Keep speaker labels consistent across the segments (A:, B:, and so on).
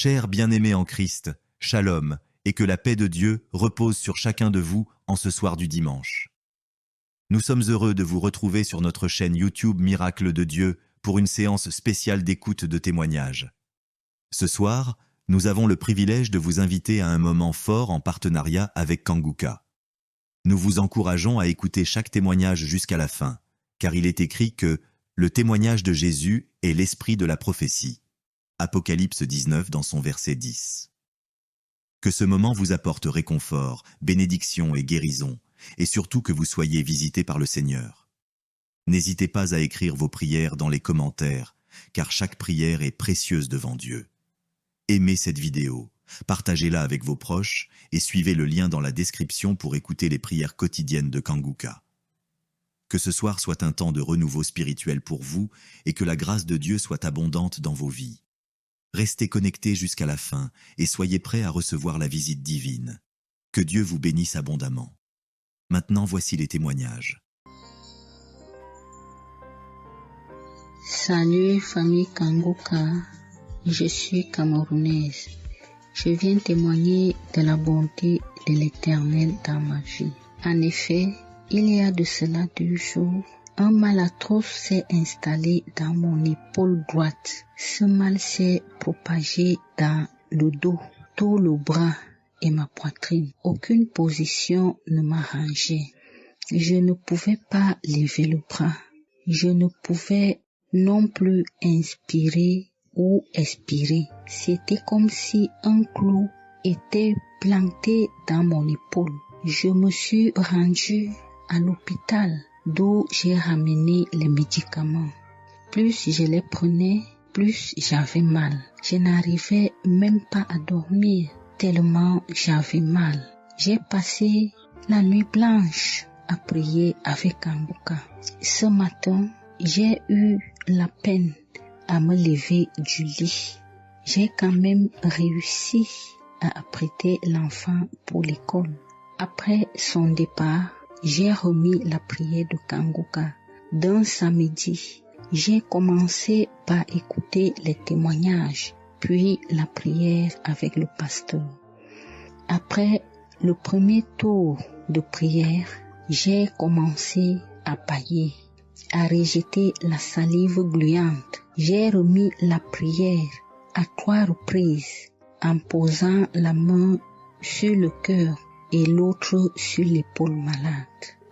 A: Chers bien-aimés en Christ, shalom, et que la paix de Dieu repose sur chacun de vous en ce soir du dimanche. Nous sommes heureux de vous retrouver sur notre chaîne YouTube Miracle de Dieu pour une séance spéciale d'écoute de témoignages. Ce soir, nous avons le privilège de vous inviter à un moment fort en partenariat avec Kanguka. Nous vous encourageons à écouter chaque témoignage jusqu'à la fin, car il est écrit que le témoignage de Jésus est l'esprit de la prophétie. Apocalypse 19 dans son verset 10. Que ce moment vous apporte réconfort, bénédiction et guérison, et surtout que vous soyez visités par le Seigneur. N'hésitez pas à écrire vos prières dans les commentaires, car chaque prière est précieuse devant Dieu. Aimez cette vidéo, partagez-la avec vos proches et suivez le lien dans la description pour écouter les prières quotidiennes de Kanguka. Que ce soir soit un temps de renouveau spirituel pour vous et que la grâce de Dieu soit abondante dans vos vies. Restez connectés jusqu'à la fin et soyez prêts à recevoir la visite divine. Que Dieu vous bénisse abondamment. Maintenant, voici les témoignages.
B: Salut famille Kanguka, je suis camerounaise. Je viens témoigner de la bonté de l'Éternel dans ma vie. En effet, il y a de cela 2 jours, un mal atroce s'est installé dans mon épaule droite. Ce mal s'est propagé dans le dos, tout le bras et ma poitrine. Aucune position ne m'arrangeait. Je ne pouvais pas lever le bras. Je ne pouvais non plus inspirer ou expirer. C'était comme si un clou était planté dans mon épaule. Je me suis rendue à l'hôpital, d'où j'ai ramené les médicaments. Plus je les prenais, plus j'avais mal. Je n'arrivais même pas à dormir, tellement j'avais mal. J'ai passé la nuit blanche à prier avec Kanguka. Ce matin, j'ai eu la peine à me lever du lit. J'ai quand même réussi à apprêter l'enfant pour l'école. Après son départ, j'ai remis la prière de Kanguka. D'un samedi, j'ai commencé par écouter les témoignages, puis la prière avec le pasteur. Après le premier tour de prière, j'ai commencé à bâiller, à rejeter la salive gluante. J'ai remis la prière à 3 reprises en posant la main sur le cœur et l'autre sur l'épaule malade.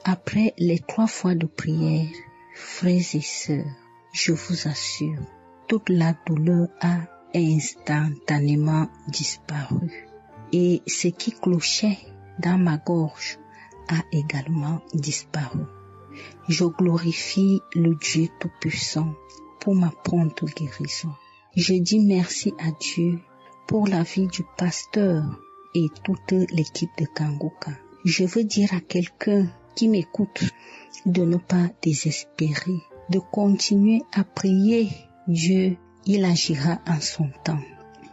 B: Après les 3 fois de prière, frères et sœurs, je vous assure, toute la douleur a instantanément disparu. Et ce qui clochait dans ma gorge a également disparu. Je glorifie le Dieu Tout-Puissant pour ma prompte guérison. Je dis merci à Dieu pour la vie du pasteur et toute l'équipe de Kanguka. Je veux dire à quelqu'un qui m'écoute de ne pas désespérer, de continuer à prier. Dieu, il agira en son temps.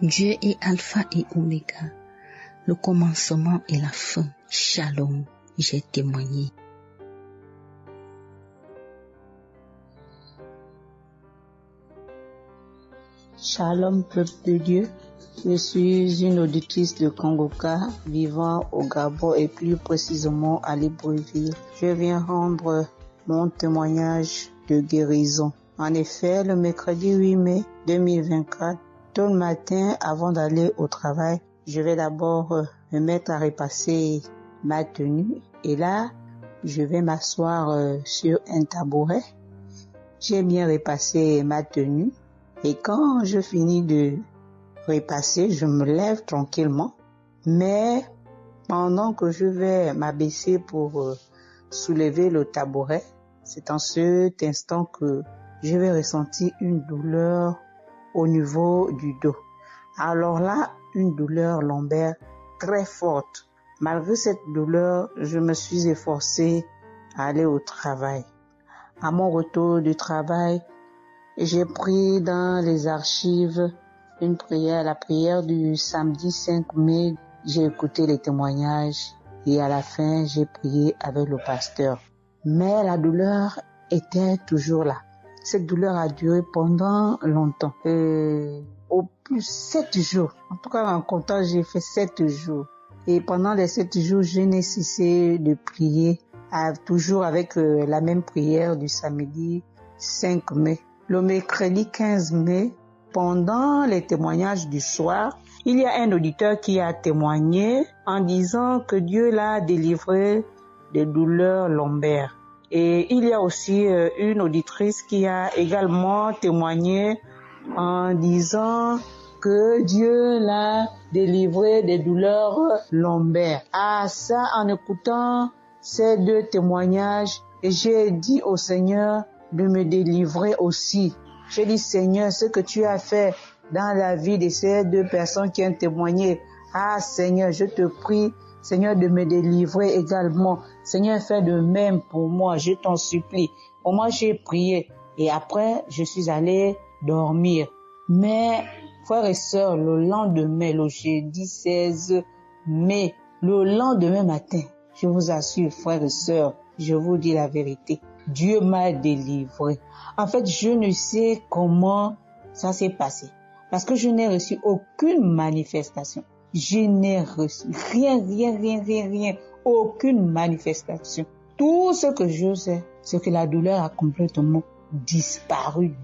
B: Dieu est Alpha et Oméga, le commencement et la fin. Shalom, j'ai témoigné.
C: Shalom, peuple de Dieu. Je suis une auditrice de Kanguka vivant au Gabon et plus précisément à Libreville. Je viens rendre mon témoignage de guérison. En effet, le mercredi 8 mai 2024, tôt le matin avant d'aller au travail, je vais d'abord me mettre à repasser ma tenue et là, je vais m'asseoir sur un tabouret. J'ai bien repassé ma tenue et quand je finis de repasser, je me lève tranquillement. Mais pendant que je vais m'abaisser pour soulever le tabouret, c'est en cet instant que je vais ressentir une douleur au niveau du dos. Alors là, une douleur lombaire très forte. Malgré cette douleur, je me suis efforcée à aller au travail. À mon retour du travail, j'ai pris dans les archives une prière, la prière du samedi 5 mai. J'ai écouté les témoignages et à la fin, j'ai prié avec le pasteur. Mais la douleur était toujours là. Cette douleur a duré pendant longtemps. Et au plus 7 jours. En tout cas, en comptant, j'ai fait 7 jours. Et pendant les 7 jours, je n'ai cessé de prier, toujours avec la même prière du samedi 5 mai. Le mercredi 15 mai, pendant les témoignages du soir, il y a un auditeur qui a témoigné en disant que Dieu l'a délivré des douleurs lombaires. Et il y a aussi une auditrice qui a également témoigné en disant que Dieu l'a délivré des douleurs lombaires. Ah, ça, en écoutant ces 2 témoignages, j'ai dit au Seigneur de me délivrer aussi. J'ai dit, Seigneur, ce que tu as fait dans la vie de ces 2 personnes qui ont témoigné, ah Seigneur, je te prie, Seigneur, de me délivrer également. Seigneur, fais de même pour moi, je t'en supplie. Pour moi, j'ai prié et après, je suis allé dormir. Mais, frères et sœurs, le lendemain, le jeudi 16 mai, le lendemain matin, je vous assure, frères et sœurs, je vous dis la vérité, Dieu m'a délivré. En fait, je ne sais comment ça s'est passé. Parce que je n'ai reçu aucune manifestation. Je n'ai reçu rien, aucune manifestation. Tout ce que je sais, c'est que la douleur a complètement disparu.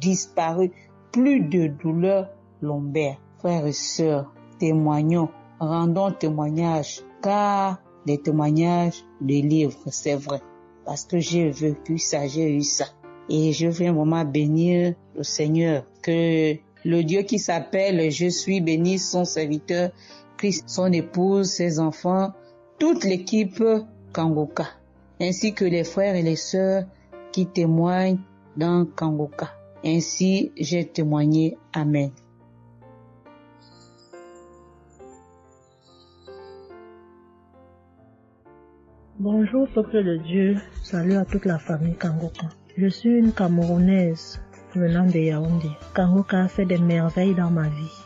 C: Plus de douleur lombaire. Frères et sœurs, témoignons, rendons témoignage, car les témoignages délivrent, c'est vrai. Parce que j'ai vécu ça, j'ai eu ça. Et je viens vraiment bénir le Seigneur, que le Dieu qui s'appelle Je suis béni, son serviteur, Christ, son épouse, ses enfants, toute l'équipe Kangoka, ainsi que les frères et les sœurs qui témoignent dans Kangoka. Ainsi, j'ai témoigné. Amen.
D: Bonjour peuple de Dieu, salut à toute la famille Kangoka. Je suis une Camerounaise venant de Yaoundé. Kangoka a fait des merveilles dans ma vie.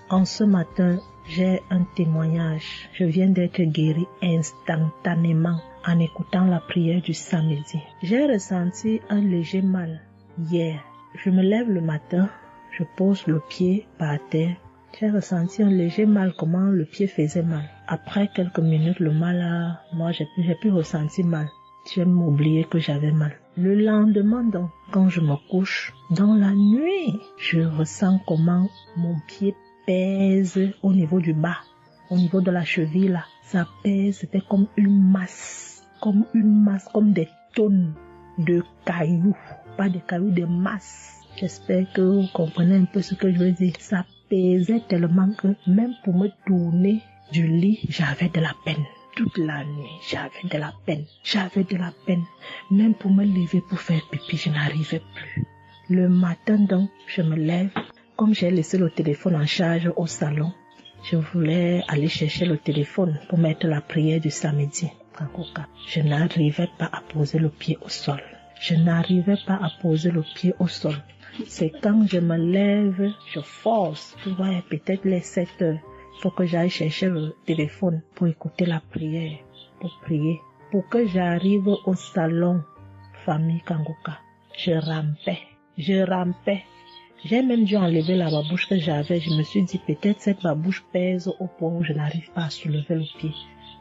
D: En ce matin, j'ai un témoignage. Je viens d'être guérie instantanément en écoutant la prière du samedi. J'ai ressenti un léger mal hier. Je me lève le matin, je pose le pied par terre. J'ai ressenti un léger mal, comment le pied faisait mal. Après quelques minutes, le mal moi j'ai plus ressenti mal. J'ai oublié que j'avais mal. Le lendemain donc, quand je me couche, dans la nuit, je ressens comment mon pied pèse au niveau du bas, au niveau de la cheville là. Ça pèse, c'était comme une masse, comme des tonnes de cailloux. Pas de cailloux, de masse. J'espère que vous comprenez un peu ce que je veux dire. Ça pesait tellement que même pour me tourner du lit, j'avais de la peine. Toute la nuit, j'avais de la peine. Même pour me lever pour faire pipi, je n'arrivais plus. Le matin donc, je me lève. Comme j'ai laissé le téléphone en charge au salon, je voulais aller chercher le téléphone pour mettre la prière du samedi. Je n'arrivais pas à poser le pied au sol. C'est quand je me lève, je force. Tu vois, peut-être les 7 heures. Il faut que j'aille chercher le téléphone pour écouter la prière, pour prier. Pour que j'arrive au salon, famille Kangoka, je rampais. J'ai même dû enlever la babouche que j'avais. Je me suis dit, peut-être cette babouche pèse au point où je n'arrive pas à soulever le pied.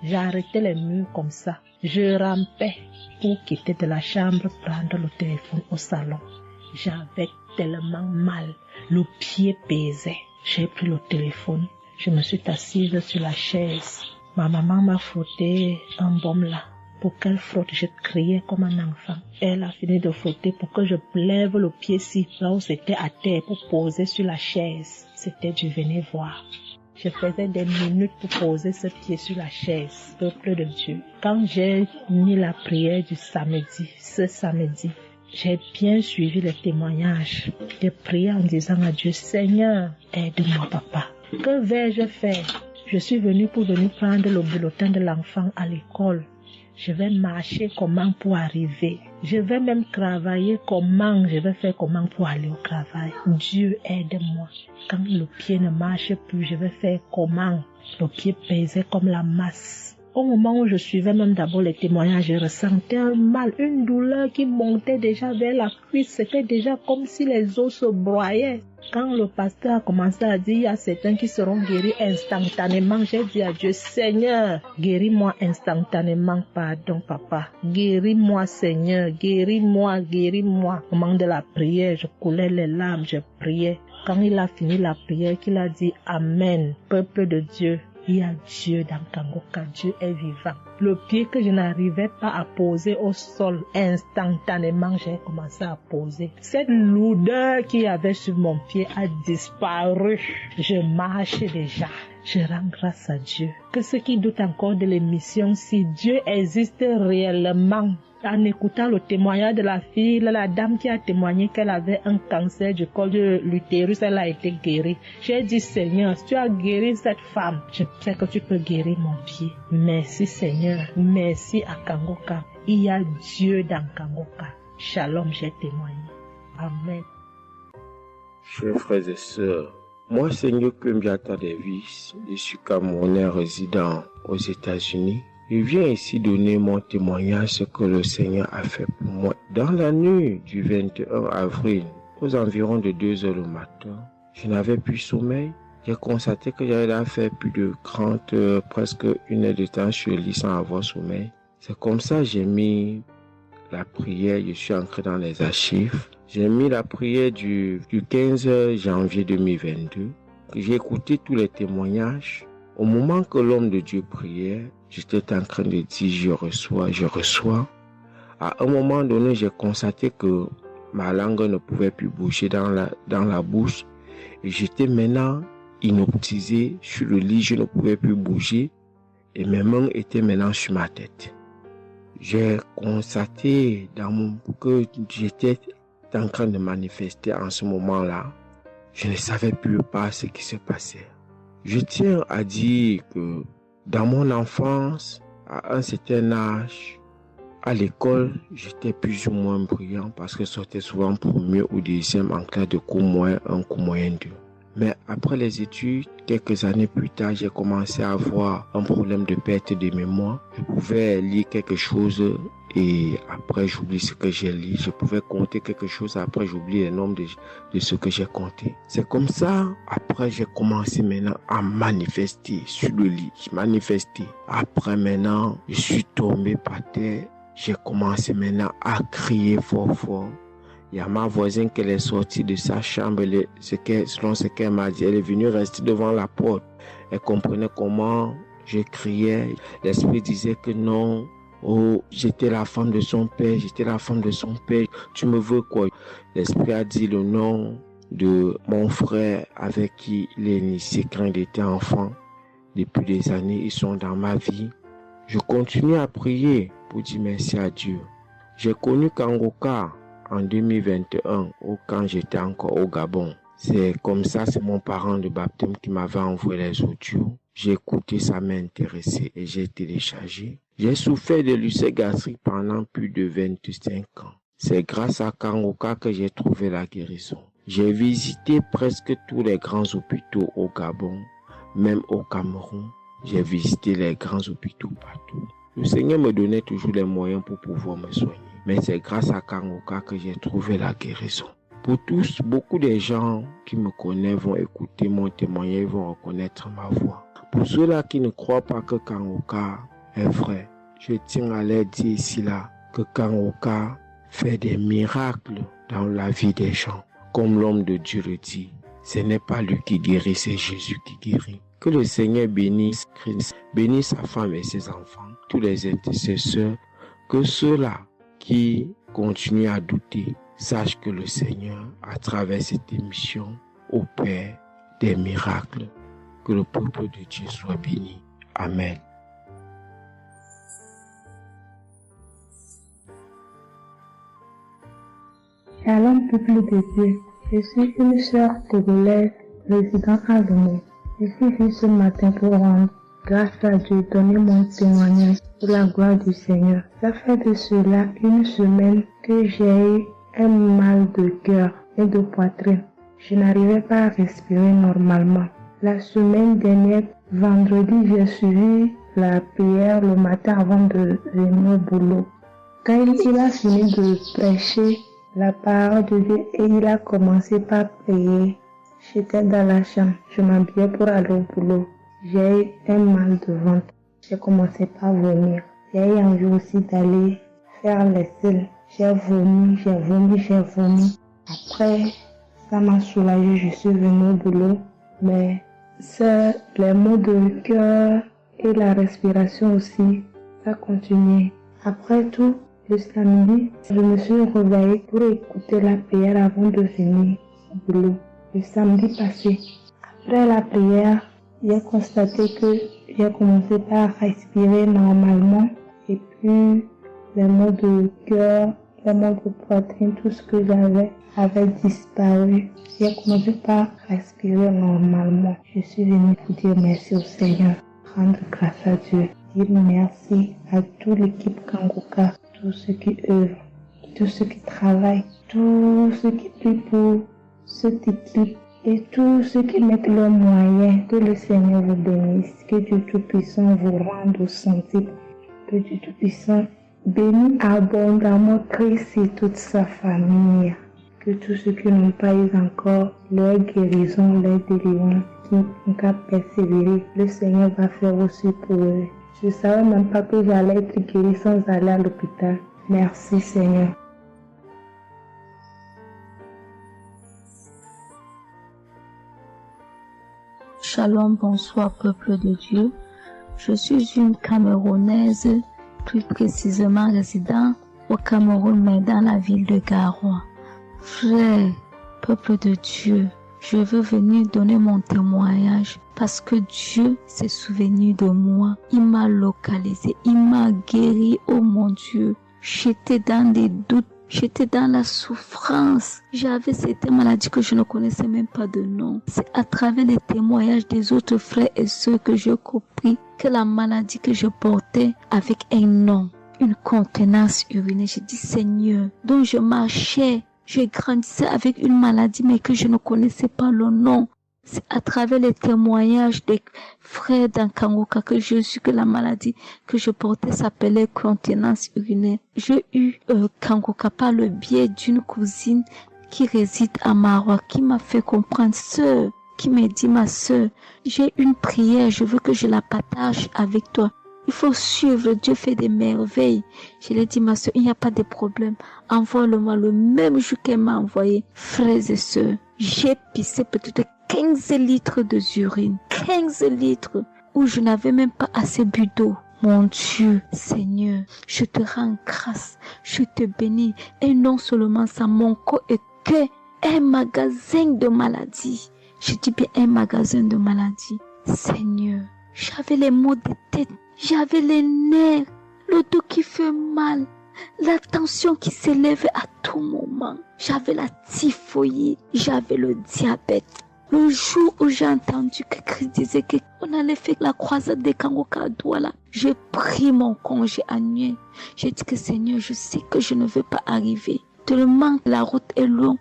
D: J'ai arrêté les murs comme ça. Je rampais pour quitter de la chambre, prendre le téléphone au salon. J'avais tellement mal. Le pied pesait. J'ai pris le téléphone. Je me suis assise sur la chaise. Ma maman m'a frotté un baume là. Pour qu'elle frotte, je criais comme un enfant. Elle a fini de frotter pour que je lève le pied-ci, là où c'était à terre, pour poser sur la chaise. C'était du venez voir. Je faisais des minutes pour poser ce pied sur la chaise, peuple de Dieu. Quand j'ai mis la prière du samedi, ce samedi, j'ai bien suivi les témoignages. J'ai prié en disant à Dieu, Seigneur, aide-moi papa. Que vais-je faire? Je suis venue pour prendre le bulletin de l'enfant à l'école. Je vais marcher comment pour arriver? Je vais même travailler comment? Je vais faire comment pour aller au travail? Dieu aide-moi. Quand le pied ne marche plus, je vais faire comment? Le pied pesait comme la masse. Au moment où je suivais même d'abord les témoignages, je ressentais un mal, une douleur qui montait déjà vers la cuisse. C'était déjà comme si les os se broyaient. Quand le pasteur a commencé à dire, il y a certains qui seront guéris instantanément, j'ai dit à Dieu, Seigneur, guéris-moi instantanément, pardon papa. Guéris-moi Seigneur, guéris-moi, guéris-moi. Au moment de la prière, je coulais les larmes, je priais. Quand il a fini la prière, qu'il a dit Amen, peuple de Dieu. Il y a Dieu dans Kangoka, Dieu est vivant. Le pied que je n'arrivais pas à poser au sol, instantanément, j'ai commencé à poser. Cette lourdeur qu'il y avait sur mon pied a disparu. Je marche déjà. Je rends grâce à Dieu. Que ceux qui doutent encore de l'émission, si Dieu existe réellement, en écoutant le témoignage de la fille, la dame qui a témoigné qu'elle avait un cancer du col de l'utérus, elle a été guérie. J'ai dit, Seigneur, si tu as guéri cette femme, je sais que tu peux guérir mon pied. Merci Seigneur, merci à Kangoka. Il y a Dieu dans Kangoka. Shalom, j'ai témoigné. Amen.
E: Chers frères et sœurs, moi, Seigneur Kumbiata Davis, je suis Camerounais résident aux États-Unis. Je viens ici donner mon témoignage ce que le Seigneur a fait pour moi. Dans la nuit du 21 avril, aux environs de 2 heures le matin, je n'avais plus sommeil. J'ai constaté que j'avais fait plus de 30 heures, presque 1 heure de temps sur le lit sans avoir sommeil. C'est comme ça que j'ai mis la prière, je suis entré dans les archives. J'ai mis la prière du 15 janvier 2022. J'ai écouté tous les témoignages. Au moment que l'homme de Dieu priait, j'étais en train de dire je reçois. À un moment donné, j'ai constaté que ma langue ne pouvait plus bouger dans la bouche. Et j'étais maintenant inoptisé sur le lit, je ne pouvais plus bouger. Et mes mains étaient maintenant sur ma tête. J'ai constaté que j'étais en train de manifester en ce moment-là. Je ne savais plus pas ce qui se passait. Je tiens à dire que dans mon enfance, à un certain âge, à l'école, j'étais plus ou moins brillant parce que je sortais souvent premier ou deuxième en classe de cours moyen 1, cours moyen 2. Mais après les études, quelques années plus tard, j'ai commencé à avoir un problème de perte de mémoire. Je pouvais lire quelque chose et après j'oublie ce que j'ai lu. Je pouvais compter quelque chose, après j'oublie le nombre de ce que j'ai compté. C'est comme ça, après j'ai commencé maintenant à manifester sur le lit. Je manifestais. Après maintenant, je suis tombé par terre. J'ai commencé maintenant à crier fort fort. Il y a ma voisine qui est sortie de sa chambre, selon ce qu'elle m'a dit, elle est venue rester devant la porte. Elle comprenait comment je criais. L'esprit disait que non, oh, j'étais la femme de son père, tu me veux quoi? L'esprit a dit le nom de mon frère avec qui il est initié quand il était enfant. Depuis des années, ils sont dans ma vie. Je continue à prier pour dire merci à Dieu. J'ai connu Kangoka en 2021, quand j'étais encore au Gabon. C'est comme ça, c'est mon parent de baptême qui m'avait envoyé les audios. J'ai écouté, ça m'a intéressé et j'ai téléchargé. J'ai souffert de l'ulcère gastrique pendant plus de 25 ans. C'est grâce à Kangoka que j'ai trouvé la guérison. J'ai visité presque tous les grands hôpitaux au Gabon, même au Cameroun. J'ai visité les grands hôpitaux partout. Le Seigneur me donnait toujours les moyens pour pouvoir me soigner. Mais c'est grâce à Kangoka que j'ai trouvé la guérison. Pour tous, beaucoup de gens qui me connaissent vont écouter mon témoignage, vont reconnaître ma voix. Pour ceux-là qui ne croient pas que Kangoka est vrai, je tiens à leur dire ici là que Kangoka fait des miracles dans la vie des gens. Comme l'homme de Dieu le dit, ce n'est pas lui qui guérit, c'est Jésus qui guérit. Que le Seigneur bénisse Christ, bénisse sa femme et ses enfants, tous les intercesseurs, que ceux-là qui continuent à douter sachent que le Seigneur, à travers cette émission, opère des miracles. Que le peuple de Dieu soit béni. Amen.
F: Shalom, peuple de Dieu. Je suis une sœur togolaise résidant à Lomé. Je suis venue ce matin pour rendre grâce à Dieu, donner mon témoignage pour la gloire du Seigneur. Ça fait de cela 1 semaine que j'ai eu un mal de cœur et de poitrine. Je n'arrivais pas à respirer normalement. La semaine dernière, vendredi, j'ai suivi la prière le matin avant de venir au boulot. Quand il a fini de prêcher la parole de Dieu et il a commencé par prier, j'étais dans la chambre, je m'habillais pour aller au boulot. J'ai eu un mal de ventre. J'ai commencé par vomir. J'ai eu envie aussi d'aller faire les selles. J'ai vomi. Après, ça m'a soulagée, je suis venue au boulot. Mais c'est les maux de cœur et la respiration aussi, ça continuait. Après tout, le samedi, je me suis réveillée pour écouter la prière avant de venir au boulot. Le samedi passé, après la prière, j'ai constaté que j'ai commencé par respirer normalement et puis les maux de cœur, les maux de poitrine, tout ce que j'avais avait disparu. J'ai commencé par respirer normalement. Je suis venue pour dire merci au Seigneur, rendre grâce à Dieu, dire merci à toute l'équipe Kangoka, tous ceux qui œuvrent, tous ceux qui travaillent, tous ceux qui prient pour cette équipe et tous ceux qui mettent leurs moyens. Que le Seigneur vous bénisse, que Dieu Tout-Puissant vous rende au centime, que Dieu Tout-Puissant bénisse abondamment Christ et toute sa famille. Que tous ceux qui n'ont pas eu encore leur guérison, leur délivrance, qui n'ont qu'à persévérer, le Seigneur va faire aussi pour eux. Je ne savais même pas que j'allais être guérie sans aller à l'hôpital. Merci Seigneur.
B: Shalom, bonsoir peuple de Dieu. Je suis une Camerounaise, plus précisément résident au Cameroun, mais dans la ville de Garoua. Frère, peuple de Dieu, je veux venir donner mon témoignage parce que Dieu s'est souvenu de moi. Il m'a localisé, il m'a guéri, oh mon Dieu. J'étais dans des doutes, j'étais dans la souffrance. J'avais cette maladie que je ne connaissais même pas de nom. C'est à travers les témoignages des autres frères et sœurs que j'ai compris que la maladie que je portais avec un nom, une contenance urinaire. J'ai dit Seigneur, dont je marchais. Je grandissais avec une maladie mais que je ne connaissais pas le nom. C'est à travers les témoignages des frères d'Ankangoka que je suis que la maladie que je portais s'appelait continence urinaire. J'ai eu Kangoka par le biais d'une cousine qui réside à Maroc, qui m'a fait comprendre, sœur, qui m'a dit ma sœur, j'ai une prière, je veux que je la partage avec toi. Il faut suivre, Dieu fait des merveilles. Je lui ai dit, ma soeur, il n'y a pas de problème. Envoie-le-moi le même jour qu'elle m'a envoyé. Frères et sœurs, j'ai pissé peut-être 15 litres d'urine. 15 litres où je n'avais même pas assez bu d'eau. Mon Dieu, Seigneur, je te rends grâce. Je te bénis. Et non seulement ça, mon corps est que un magasin de maladies. Je dis bien un magasin de maladies. Seigneur, j'avais les maux de tête. J'avais les nerfs, le dos qui fait mal, la tension qui s'élève à tout moment. J'avais la typhoïde, j'avais le diabète. Le jour où j'ai entendu que Christ disait qu'on allait faire la croisade des Kangoka à Douala, j'ai pris mon congé annuel. J'ai dit que Seigneur, je sais que je ne veux pas arriver. Tellement la route est longue,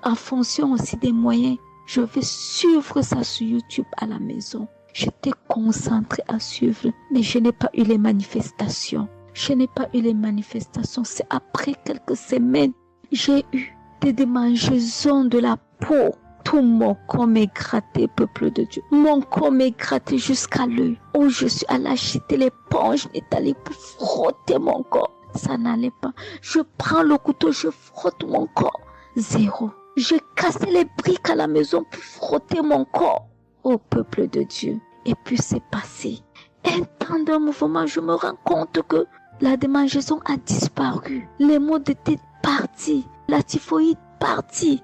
B: en fonction aussi des moyens. Je vais suivre ça sur YouTube à la maison. J'étais concentrée à suivre, mais je n'ai pas eu les manifestations. C'est après quelques semaines, j'ai eu des démangeaisons de la peau. Tout mon corps m'est gratté, peuple de Dieu. Mon corps m'est gratté jusqu'à l'œil. Oh, je suis allée acheter l'éponge, nettoyer pour frotter mon corps. Ça n'allait pas. Je prends le couteau, je frotte mon corps. Zéro. J'ai cassé les briques à la maison pour frotter mon corps. Ô peuple de Dieu. Et puis c'est passé. Un temps de mouvement, je me rends compte que la démangeaison a disparu. Les maux de tête partis. La typhoïde partie.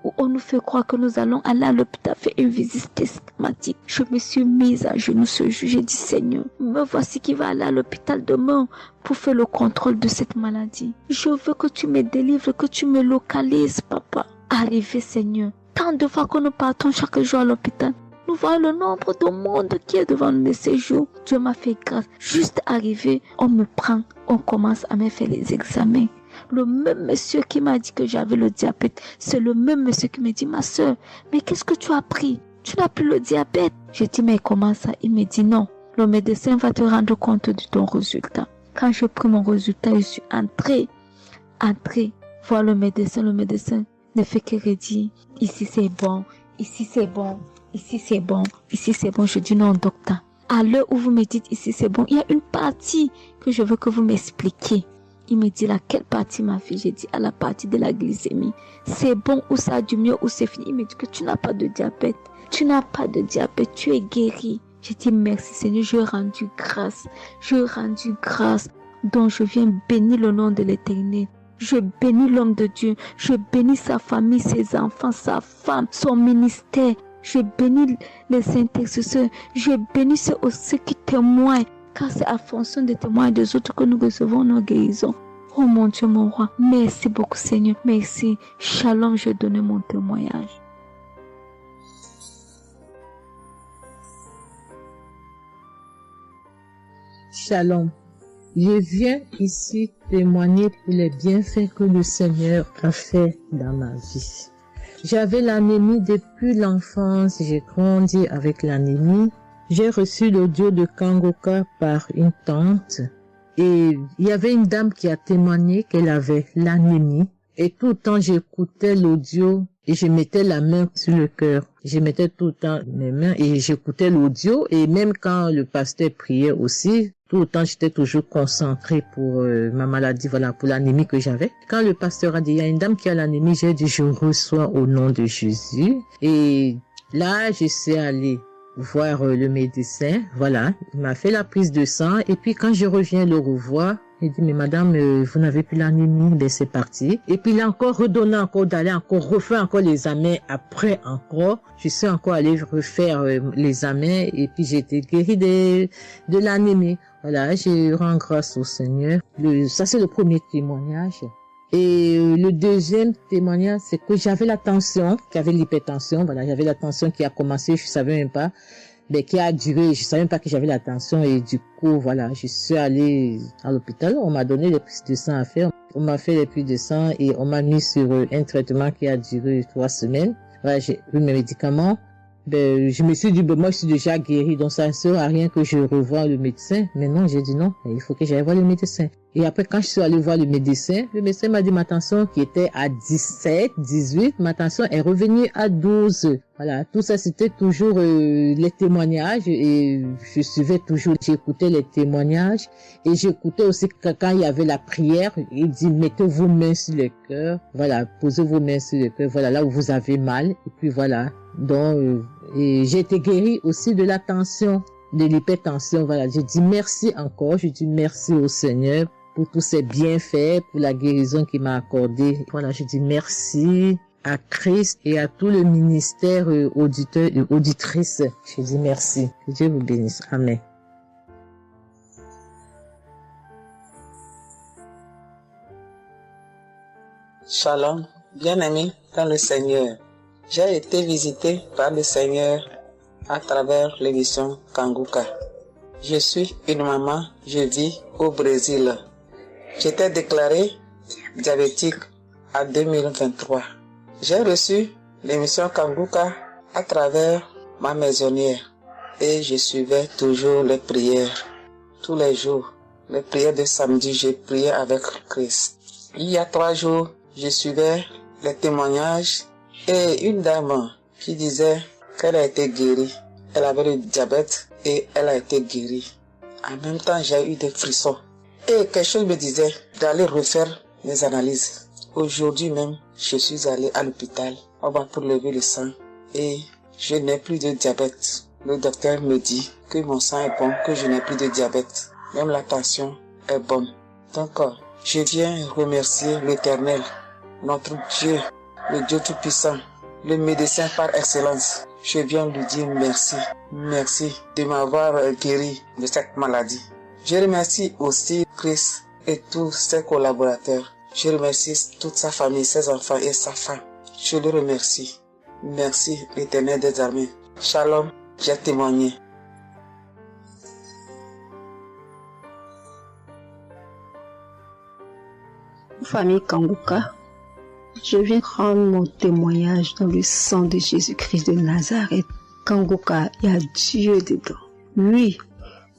B: Où on nous fait croire que nous allons aller à l'hôpital faire une visite systématique. Je me suis mise à genoux ce jour. J'ai dit Seigneur, me voici qui va aller à l'hôpital demain pour faire le contrôle de cette maladie. Je veux que tu me délivres, que tu me localises, papa. Arrivé Seigneur. Tant de fois que nous partons chaque jour à l'hôpital. Nous voyons le nombre de monde qui est devant nous ces jours. Dieu m'a fait grâce. Juste arrivé, on me prend, on commence à me faire les examens. Le même monsieur qui m'a dit que j'avais le diabète, c'est le même monsieur qui me dit, ma soeur, mais qu'est-ce que tu as pris? Tu n'as plus le diabète. J'ai dit, mais comment ça? Il me dit, non,
G: le médecin va te rendre compte de ton résultat. Quand j'ai pris mon résultat, je suis entrée voir le médecin. Le médecin ne fait que redire, ici c'est bon, ici c'est bon, ici c'est bon, ici c'est bon. Je dis non, docteur. À l'heure où vous me dites ici c'est bon, il y a une partie que je veux que vous m'expliquiez. Il me dit laquelle partie, ma fille? J'ai dit à la partie de la glycémie. C'est bon ou ça a du mieux ou c'est fini? Il me dit que tu n'as pas de diabète. Tu n'as pas de diabète, tu es guéri. J'ai dit merci Seigneur, je rendu grâce. Donc je viens bénir le nom de l'Éternel. Je bénis l'homme de Dieu. Je bénis sa famille, ses enfants, sa femme, son ministère. Je bénis les intercesseurs. Je bénis ceux qui témoignent. Car c'est à fonction des témoignages des autres que nous recevons nos guérisons. Oh mon Dieu, mon roi. Merci beaucoup Seigneur. Merci. Shalom, je donne mon témoignage.
H: Shalom. Je viens ici témoigner pour les bienfaits que le Seigneur a fait dans ma vie. J'avais l'anémie depuis l'enfance, j'ai grandi avec l'anémie. J'ai reçu l'audio de Kangoka par une tante et il y avait une dame qui a témoigné qu'elle avait l'anémie et tout le temps j'écoutais l'audio et je mettais la main sur le cœur. Je mettais tout le temps mes mains et j'écoutais l'audio et même quand le pasteur priait aussi, tout le temps j'étais toujours concentrée pour ma maladie, voilà, pour l'anémie que j'avais. Quand le pasteur a dit, il y a une dame qui a l'anémie, j'ai dit, je reçois au nom de Jésus. Et là, je suis allée voir le médecin, voilà, il m'a fait la prise de sang et puis quand je reviens le revoir, il dit mais madame vous n'avez plus l'anémie, ben c'est parti. Et puis il a encore redonné encore d'aller encore refaire encore les examens après encore, je suis encore allée refaire les examens et puis j'ai été guérie de l'anémie. Voilà, je rends grâce au Seigneur. Ça c'est le premier témoignage. Et le deuxième témoignage, c'est que j'avais la tension, j'avais l'hypertension, voilà, j'avais la tension qui a commencé, je savais même pas, mais qui a duré, je savais même pas que j'avais la tension et du coup, voilà, je suis allée à l'hôpital, on m'a donné les prises de sang à faire, on m'a fait les prises de sang et on m'a mis sur un traitement qui a duré 3 semaines. Voilà, j'ai eu mes médicaments. Ben, je me suis dit, ben, moi, je suis déjà guérie, donc ça ne sert à rien que je revoie le médecin. Mais non, j'ai dit non, il faut que j'aille voir le médecin. Et après, quand je suis allée voir le médecin m'a dit ma tension qui était à 17, 18, ma tension est revenue à 12. Voilà, tout ça, c'était toujours les témoignages et je suivais toujours, j'écoutais les témoignages et j'écoutais aussi quand il y avait la prière, il dit, mettez vos mains sur le cœur, voilà, posez vos mains sur le cœur, voilà, là où vous avez mal, et puis voilà. Donc, et j'ai été guérie aussi de la tension, de l'hypertension, voilà. Je dis merci encore, je dis merci au Seigneur pour tous ses bienfaits, pour la guérison qu'il m'a accordée. Voilà, je dis merci à Christ et à tout le ministère auditeur et auditrice. Je dis merci. Que Dieu vous bénisse. Amen.
I: Shalom, bien-aimé dans le Seigneur. J'ai été visité par le Seigneur à travers l'émission Kangoka. Je suis une maman, je vis au Brésil. J'étais déclarée diabétique en 2023. J'ai reçu l'émission Kangoka à travers ma maisonnière et je suivais toujours les prières. Tous les jours, les prières de samedi, j'ai prié avec Christ. Il y a 3 jours, je suivais les témoignages et une dame qui disait qu'elle a été guérie. Elle avait le diabète et elle a été guérie. En même temps, j'ai eu des frissons. Et quelque chose me disait d'aller refaire mes analyses. Aujourd'hui même, je suis allé à l'hôpital. On va pour lever le sang et je n'ai plus de diabète. Le docteur me dit que mon sang est bon, que je n'ai plus de diabète. Même la tension est bonne. Donc, je viens remercier l'Éternel, notre Dieu, le Dieu Tout-Puissant, le médecin par excellence. Je viens lui dire merci. Merci de m'avoir guéri de cette maladie. Je remercie aussi Christ et tous ses collaborateurs. Je remercie toute sa famille, ses enfants et sa femme. Je le remercie. Merci l'Éternel des armées. Shalom, j'ai témoigné.
C: Famille Kangoka, je viens rendre mon témoignage dans le sang de Jésus-Christ de Nazareth. Kangoka, il y a Dieu dedans. Oui,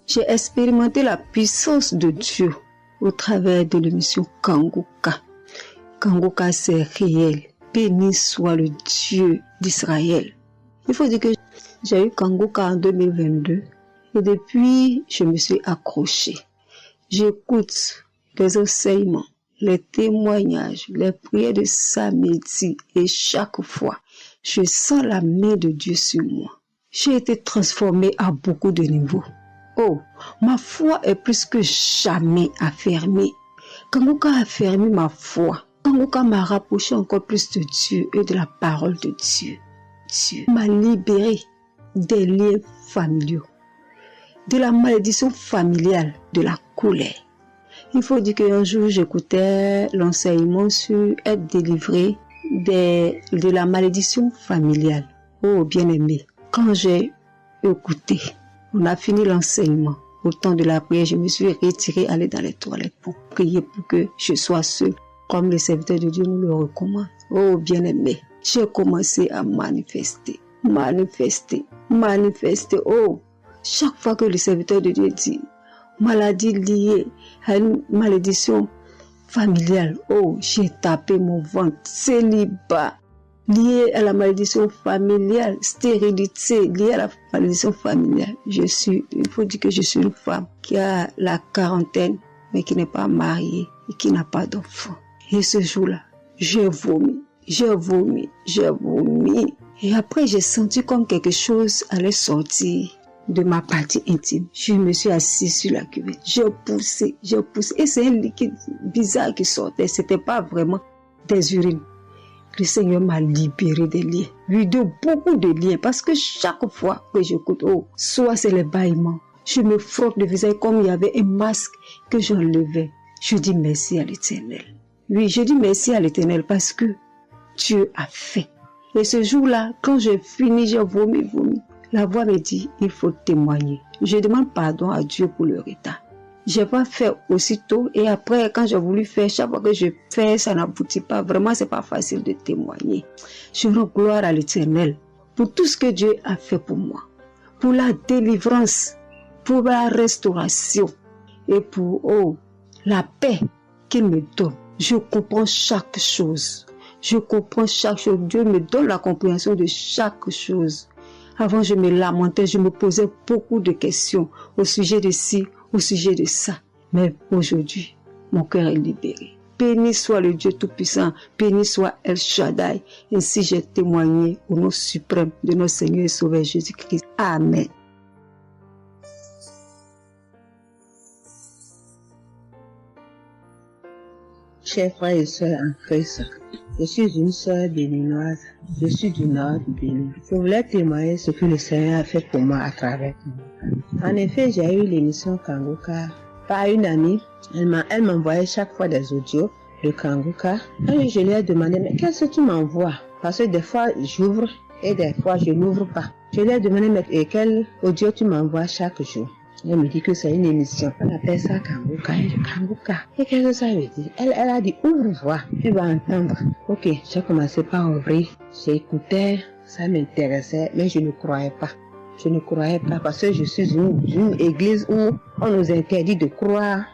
J: J'ai expérimenté la puissance de Dieu au travers de l'émission Kangoka. Kangoka, c'est réel. Béni soit le Dieu d'Israël. Il faut dire que j'ai eu Kangoka en 2022 et depuis, je me suis accrochée. J'écoute les enseignements, les témoignages, les prières de samedi et chaque fois, je sens la main de Dieu sur moi. J'ai été transformée à beaucoup de niveaux. Oh, ma foi est plus que jamais affermie. Kangoka a affermi ma foi. Kangoka m'a rapproché encore plus de Dieu et de la parole de Dieu. Dieu m'a libéré des liens familiaux, de la malédiction familiale, de la colère. Il faut dire qu'un jour, j'écoutais l'enseignement sur être délivré de la malédiction familiale. Oh, bien-aimé, quand j'ai écouté, on a fini l'enseignement. Au temps de la prière, je me suis retirée, aller dans les toilettes pour prier pour que je sois seule, comme le serviteur de Dieu nous le recommande. Oh, bien-aimé, j'ai commencé à manifester. Oh, chaque fois que le serviteur de Dieu dit maladie liée à une malédiction familiale, oh, j'ai tapé mon ventre. Célibat lié à la malédiction familiale, stérilité liée à la malédiction familiale. Il faut dire que je suis une femme qui a la quarantaine, mais qui n'est pas mariée et qui n'a pas d'enfant. Et ce jour-là, j'ai vomi. Et après, j'ai senti comme quelque chose allait sortir de ma partie intime. Je me suis assise sur la cuvette. J'ai poussé. Et c'est un liquide bizarre qui sortait. C'était pas vraiment des urines. Le Seigneur m'a libéré des liens. Oui, de beaucoup de liens. Parce que chaque fois que j'écoute, oh, soit c'est les bâillements. Je me frotte le visage comme il y avait un masque que j'enlevais. Je dis merci à l'Éternel. Oui, je dis merci à l'Éternel parce que Dieu a fait. Et ce jour-là, quand j'ai fini, j'ai vomi. La voix me dit, il faut témoigner. Je demande pardon à Dieu pour le retard. Je n'ai pas fait aussitôt et après, quand j'ai voulu faire, chaque fois que je fais, ça n'aboutit pas. Vraiment, c'est pas facile de témoigner. Je rends gloire à l'Éternel pour tout ce que Dieu a fait pour moi. Pour la délivrance, pour la restauration et pour la paix qu'il me donne. Je comprends chaque chose. Dieu me donne la compréhension de chaque chose. Avant, je me lamentais, je me posais beaucoup de questions au sujet de ci, au sujet de ça. Mais aujourd'hui, mon cœur est libéré. Béni soit le Dieu Tout-Puissant, béni soit El Shaddai. Ainsi j'ai témoigné au nom suprême de notre Seigneur et Sauveur Jésus-Christ. Amen.
C: Chers frères et sœurs en Christ, je suis une sœur béninoise, je suis du nord du Bénin. Je voulais témoigner ce que le Seigneur a fait pour moi à travers moi. En effet, j'ai eu l'émission Kangoka par une amie. Elle m'envoyait chaque fois des audios de Kangoka. Et je lui ai demandé, mais qu'est-ce que tu m'envoies? Parce que des fois, j'ouvre et des fois, je n'ouvre pas. Je lui ai demandé, mais quel audio tu m'envoies chaque jour? Elle me dit que c'est une émission. On appelle ça Kangoka. Kangoka. Et qu'est-ce que ça veut dire? Elle a dit, ouvre-toi, tu vas entendre. Ok, j'ai commencé par ouvrir. J'écoutais, ça m'intéressait, mais je ne croyais pas. Parce que je suis une église où on nous interdit de croire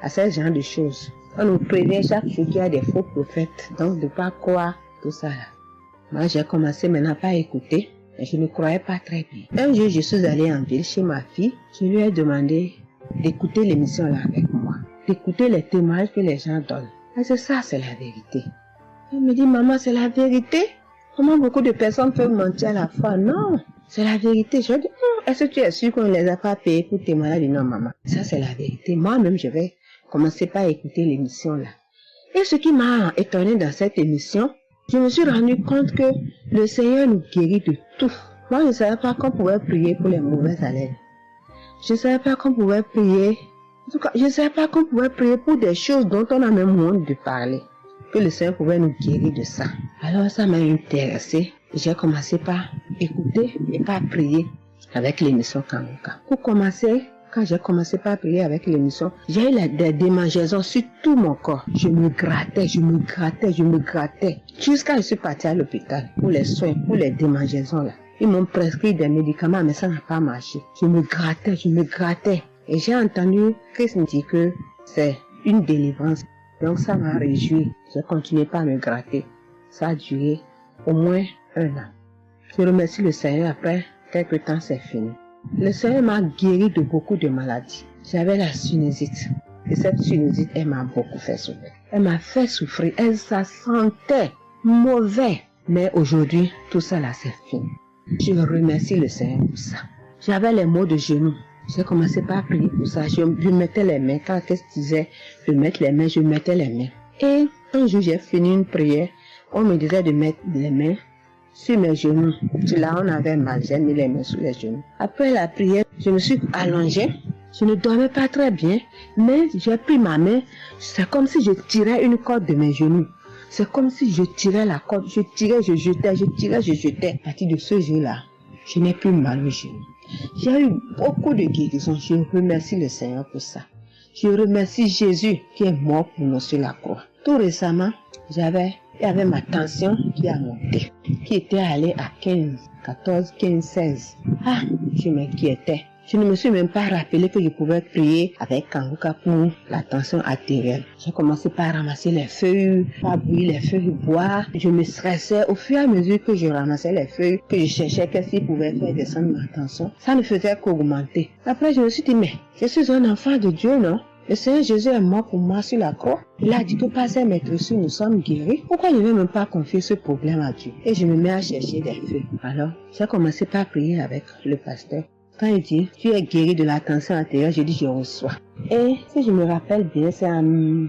C: à ce genre de choses. On nous prévient chaque jour qu'il y a des faux prophètes, donc de ne pas croire tout ça. Moi, j'ai commencé maintenant à écouter. Je ne croyais pas très bien. Un jour, je suis allée en ville chez ma fille. Je lui ai demandé d'écouter l'émission là avec moi, d'écouter les témoignages que les gens donnent. Et c'est ça, c'est la vérité. Elle me dit, maman, c'est la vérité? Comment beaucoup de personnes peuvent mentir à la fois? Non, c'est la vérité. Je lui ai dit, est-ce que tu es sûr qu'on ne les a pas payés pour témoigner? Elle dit, non, maman, ça c'est la vérité. Moi-même, je vais commencer par écouter l'émission là. Et ce qui m'a étonné dans cette émission, je me suis rendu compte que le Seigneur nous guérit de tout. Moi, je ne savais pas qu'on pouvait prier pour les mauvaises haleines. Je ne savais pas qu'on pouvait prier. En tout cas, je ne savais pas qu'on pouvait prier pour des choses dont on a même honte de parler. Que le Seigneur pouvait nous guérir de ça. Alors, ça m'a intéressé. J'ai commencé par écouter et par prier avec l'émission Kangoka. Pour commencer, quand j'ai commencé par prier avec l'émission, j'ai eu des démangeaisons sur tout mon corps. Je me grattais. Jusqu'à ce que je suis partie à l'hôpital pour les soins, pour les démangeaisons là. Ils m'ont prescrit des médicaments, mais ça n'a pas marché. Je me grattais.
K: Et j'ai entendu Christ me dire que c'est une délivrance. Donc ça m'a réjoui. J'ai continué pas à me gratter. Ça a duré au moins 1 an. Je remercie le Seigneur, après quelques temps c'est fini. Le Seigneur m'a guéri de beaucoup de maladies. J'avais la sinusite. Et cette sinusite, elle m'a beaucoup fait souffrir. Elle m'a fait souffrir. Ça sentait mauvais. Mais aujourd'hui, tout ça là, c'est fini. Je remercie le Seigneur pour ça. J'avais les maux de genoux. J'ai commencé par prier pour ça. Je mettais les mains. Quand qu'est-ce que disait, je mettais les mains, je mettais les mains. Et un jour, j'ai fini une prière. On me disait de mettre les mains sur mes genoux. Là, on avait mal. J'ai mis les mains sur les genoux. Après la prière, je me suis allongée. Je ne dormais pas très bien. Mais j'ai pris ma main. C'est comme si je tirais une corde de mes genoux. C'est comme si je tirais la corde. Je tirais, je jetais, je tirais, je jetais. À partir de ce jour-là, je n'ai plus mal aux genoux. J'ai eu beaucoup de guérisons. Je remercie le Seigneur pour ça. Je remercie Jésus qui est mort pour nous sur la croix. Tout récemment, il y avait ma tension qui a monté, qui était allée à 15, 14, 15, 16. Ah, je m'inquiétais. Je ne me suis même pas rappelé que je pouvais prier avec Kangoka pour la tension artérielle. J'ai commencé par ramasser les feuilles, par bouillir les feuilles, boire. Je me stressais au fur et à mesure que je ramassais les feuilles, que je cherchais qu'est-ce qui pouvait faire descendre ma tension. Ça ne faisait qu'augmenter. Après, je me suis dit, mais je suis un enfant de Dieu, non? Le Seigneur Jésus est mort pour moi sur la croix. Il a dit que par ses maîtresses, nous sommes guéris. Pourquoi je ne vais même pas confier ce problème à Dieu? Et je me mets à chercher des feuilles. Alors, j'ai commencé par prier avec le pasteur. Quand il dit, tu es guéri de la tension artérielle, je dis, je reçois. Et si je me rappelle bien, c'est en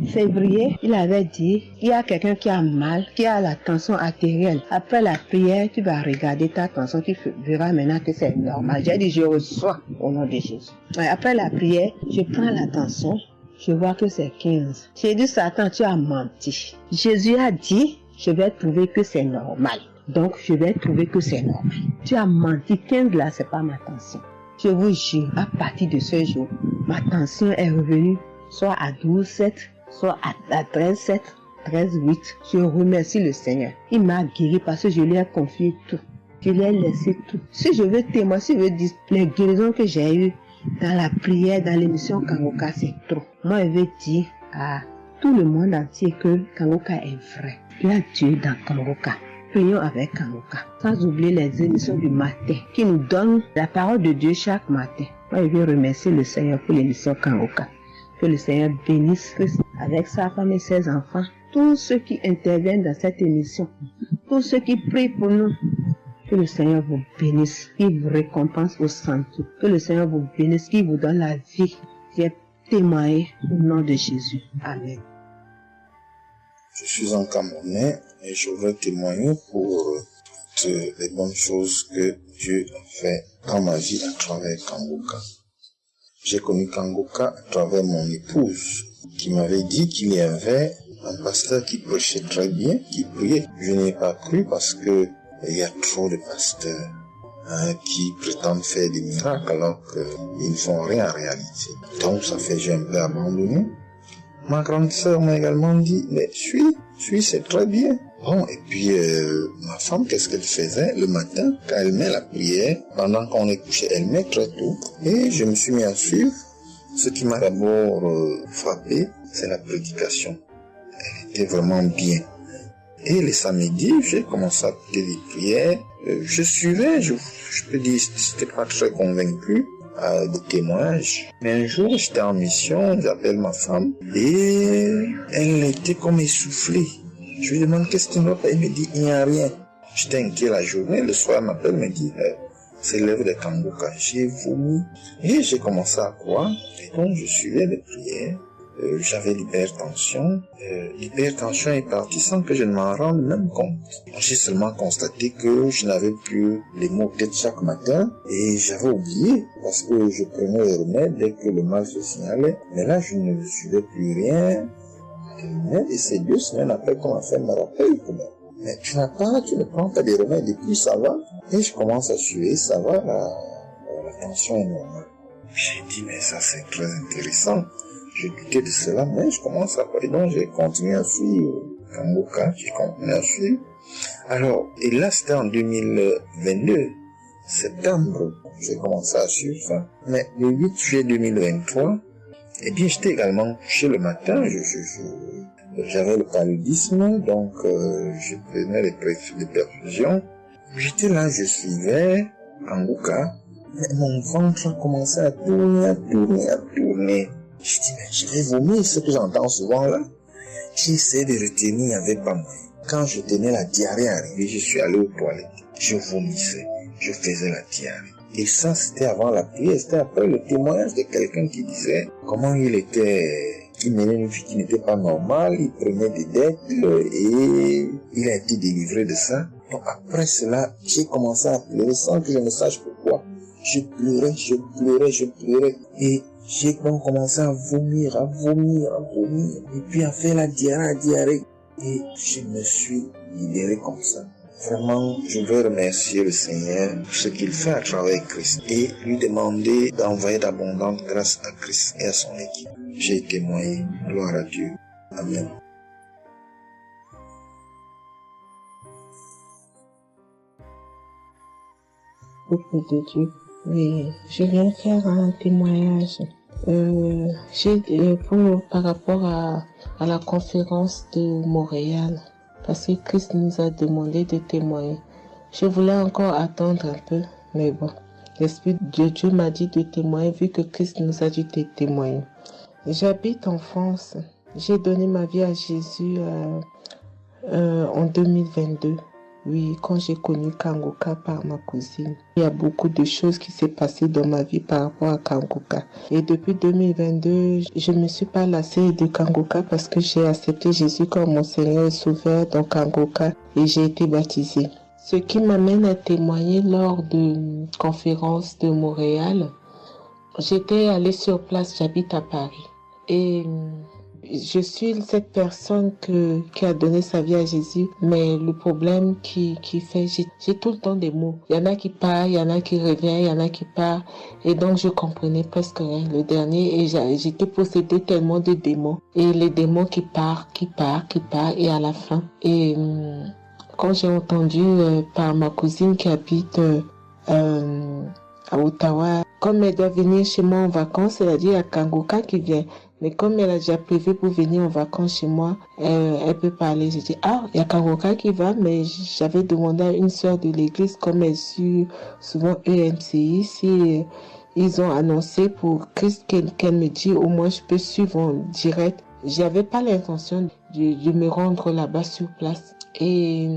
K: février, il avait dit, il y a quelqu'un qui a mal, qui a la tension artérielle. Après la prière, tu vas regarder ta tension, tu verras maintenant que c'est normal. J'ai dit, je reçois au nom de Jésus. Et après la prière, je prends la tension, je vois que c'est 15. J'ai dit, Satan, tu as menti. Jésus a dit, je vais trouver que c'est normal. Donc, je vais trouver que c'est normal. Tu as menti, 15 là, c'est pas ma tension. Je vous jure, à partir de ce jour, ma tension est revenue soit à 12,7, soit à 13,7, 13,8. Je remercie le Seigneur. Il m'a guéri parce que je lui ai confié tout. Je lui ai laissé tout. Si je veux témoigner, si je veux dire les guérisons que j'ai eues dans la prière, dans l'émission Kangoka, c'est trop. Moi, je veux dire à tout le monde entier que Kangoka est vrai. Il y a Dieu dans Kangoka. Prions avec Kangoka. Sans oublier les émissions du matin qui nous donnent la parole de Dieu chaque matin. Moi, je veux remercier le Seigneur pour l'émission Kangoka. Que le Seigneur bénisse Christ avec sa femme et ses enfants. Tous ceux qui interviennent dans cette émission. Tous ceux qui prient pour nous. Que le Seigneur vous bénisse. Qu'il vous récompense au centre. Que le Seigneur vous bénisse. Qu'il vous donne la vie. J'ai témoigné au nom de Jésus. Amen.
L: Je suis un Camerounais et je veux témoigner pour toutes les bonnes choses que Dieu a fait dans ma vie à travers Kangoka. J'ai connu Kangoka à travers mon épouse qui m'avait dit qu'il y avait un pasteur qui prêchait très bien, qui priait. Je n'ai pas cru parce que il y a trop de pasteurs qui prétendent faire des miracles alors qu'ils ne font rien en réalité. Donc ça fait que j'ai un peu abandonné. Ma grande sœur m'a également dit, mais suis, c'est très bien. Bon, et puis ma femme, qu'est-ce qu'elle faisait le matin quand elle met la prière, pendant qu'on est couché, elle met très tôt. Et je me suis mis à suivre. Ce qui m'a d'abord frappé, c'est la prédication. Elle était vraiment bien. Et les samedis, j'ai commencé à écouter les prières. Je suivais, je peux dire, j'étais pas très convaincu de témoignages. Mais un jour, j'étais en mission, j'appelle ma femme, et elle était comme essoufflée. Je lui demande qu'est-ce qui ne va pas, elle me dit, il n'y a rien. J'étais inquiet la journée, le soir, elle m'appelle, me dit, c'est l'œuvre de Kangoka. J'ai vomi, et j'ai commencé à croire, et donc je suivais les prières. J'avais l'hypertension. L'hypertension est partie sans que je ne m'en rende même compte. J'ai seulement constaté que je n'avais plus les maux de tête chaque matin et j'avais oublié parce que je prenais les remèdes dès que le mal se signalait. Mais là, je ne suivais plus rien. Et c'est 2 semaines après qu'on m'a fait me rappeler que mais tu ne prends pas des remèdes et puis ça va. Et je commence à suivre, ça va, la tension est normale. J'ai dit, mais ça c'est très intéressant. Je doutais de cela, mais je commence à parler, donc j'ai continué à suivre Kangoka, j'ai continué à suivre. Alors, et là c'était en 2022, septembre, j'ai commencé à suivre ça. Mais le 8 juillet 2023, eh bien, j'étais également couché le matin. J'avais le paludisme, donc je prenais des perfusions. J'étais là, je suivais Kangoka, mais mon ventre a commencé à tourner. Je dis, mais je vais vomir, ce que j'entends souvent là. J'ai essayé de retenir, il n'y avait pas moyen. Quand je tenais la diarrhée arrivée, je suis allé aux toilettes. Je vomissais, je faisais la diarrhée. Et ça, c'était avant la prière, c'était après le témoignage de quelqu'un qui disait comment il menait une vie qui n'était pas normale, il prenait des dettes et il a été délivré de ça. Donc après cela, j'ai commencé à pleurer sans que je ne sache pourquoi. Je pleurais. Et j'ai donc commencé à vomir. Et puis à faire la diarrhée. Et je me suis libéré comme ça. Vraiment, je veux remercier le Seigneur pour ce qu'il fait à travers Christ et lui demander d'envoyer d'abondantes grâces à Christ et à son équipe. J'ai témoigné. Gloire à Dieu. Amen.
K: Peuple de Dieu. Oui, je viens faire un témoignage. Par rapport à la conférence de Montréal, parce que Christ nous a demandé de témoigner. Je voulais encore attendre un peu, mais bon, l'Esprit de Dieu m'a dit de témoigner vu que Christ nous a dit de témoigner. J'habite en France. J'ai donné ma vie à Jésus en 2022. Oui, quand j'ai connu Kangoka par ma cousine. Il y a beaucoup de choses qui s'est passées dans ma vie par rapport à Kangoka. Et depuis 2022, je ne me suis pas lassée de Kangoka parce que j'ai accepté Jésus comme mon Seigneur et Sauveur dans Kangoka et j'ai été baptisée. Ce qui m'amène à témoigner lors de conférence de Montréal, j'étais allée sur place, j'habite à Paris. Et je suis cette personne qui a donné sa vie à Jésus, mais le problème qui fait, j'ai tout le temps des mots. Il y en a qui partent, il y en a qui reviennent, il y en a qui partent, et donc je comprenais presque rien. Le dernier, et j'étais possédée tellement de démons, et les démons qui partent, et à la fin. Et quand j'ai entendu par ma cousine qui habite à Ottawa, comme elle doit venir chez moi en vacances, elle a dit à Kangoka qui vient. Mais comme elle a déjà prévu pour venir en vacances chez moi, elle peut parler. J'ai dit, il y a Kangoka qui va, mais j'avais demandé à une sœur de l'église, comme elle suit souvent EMCI, si ils ont annoncé pour Christ qu'elle me dit, au moins je peux suivre en direct. J'avais pas l'intention de me rendre là-bas sur place. Et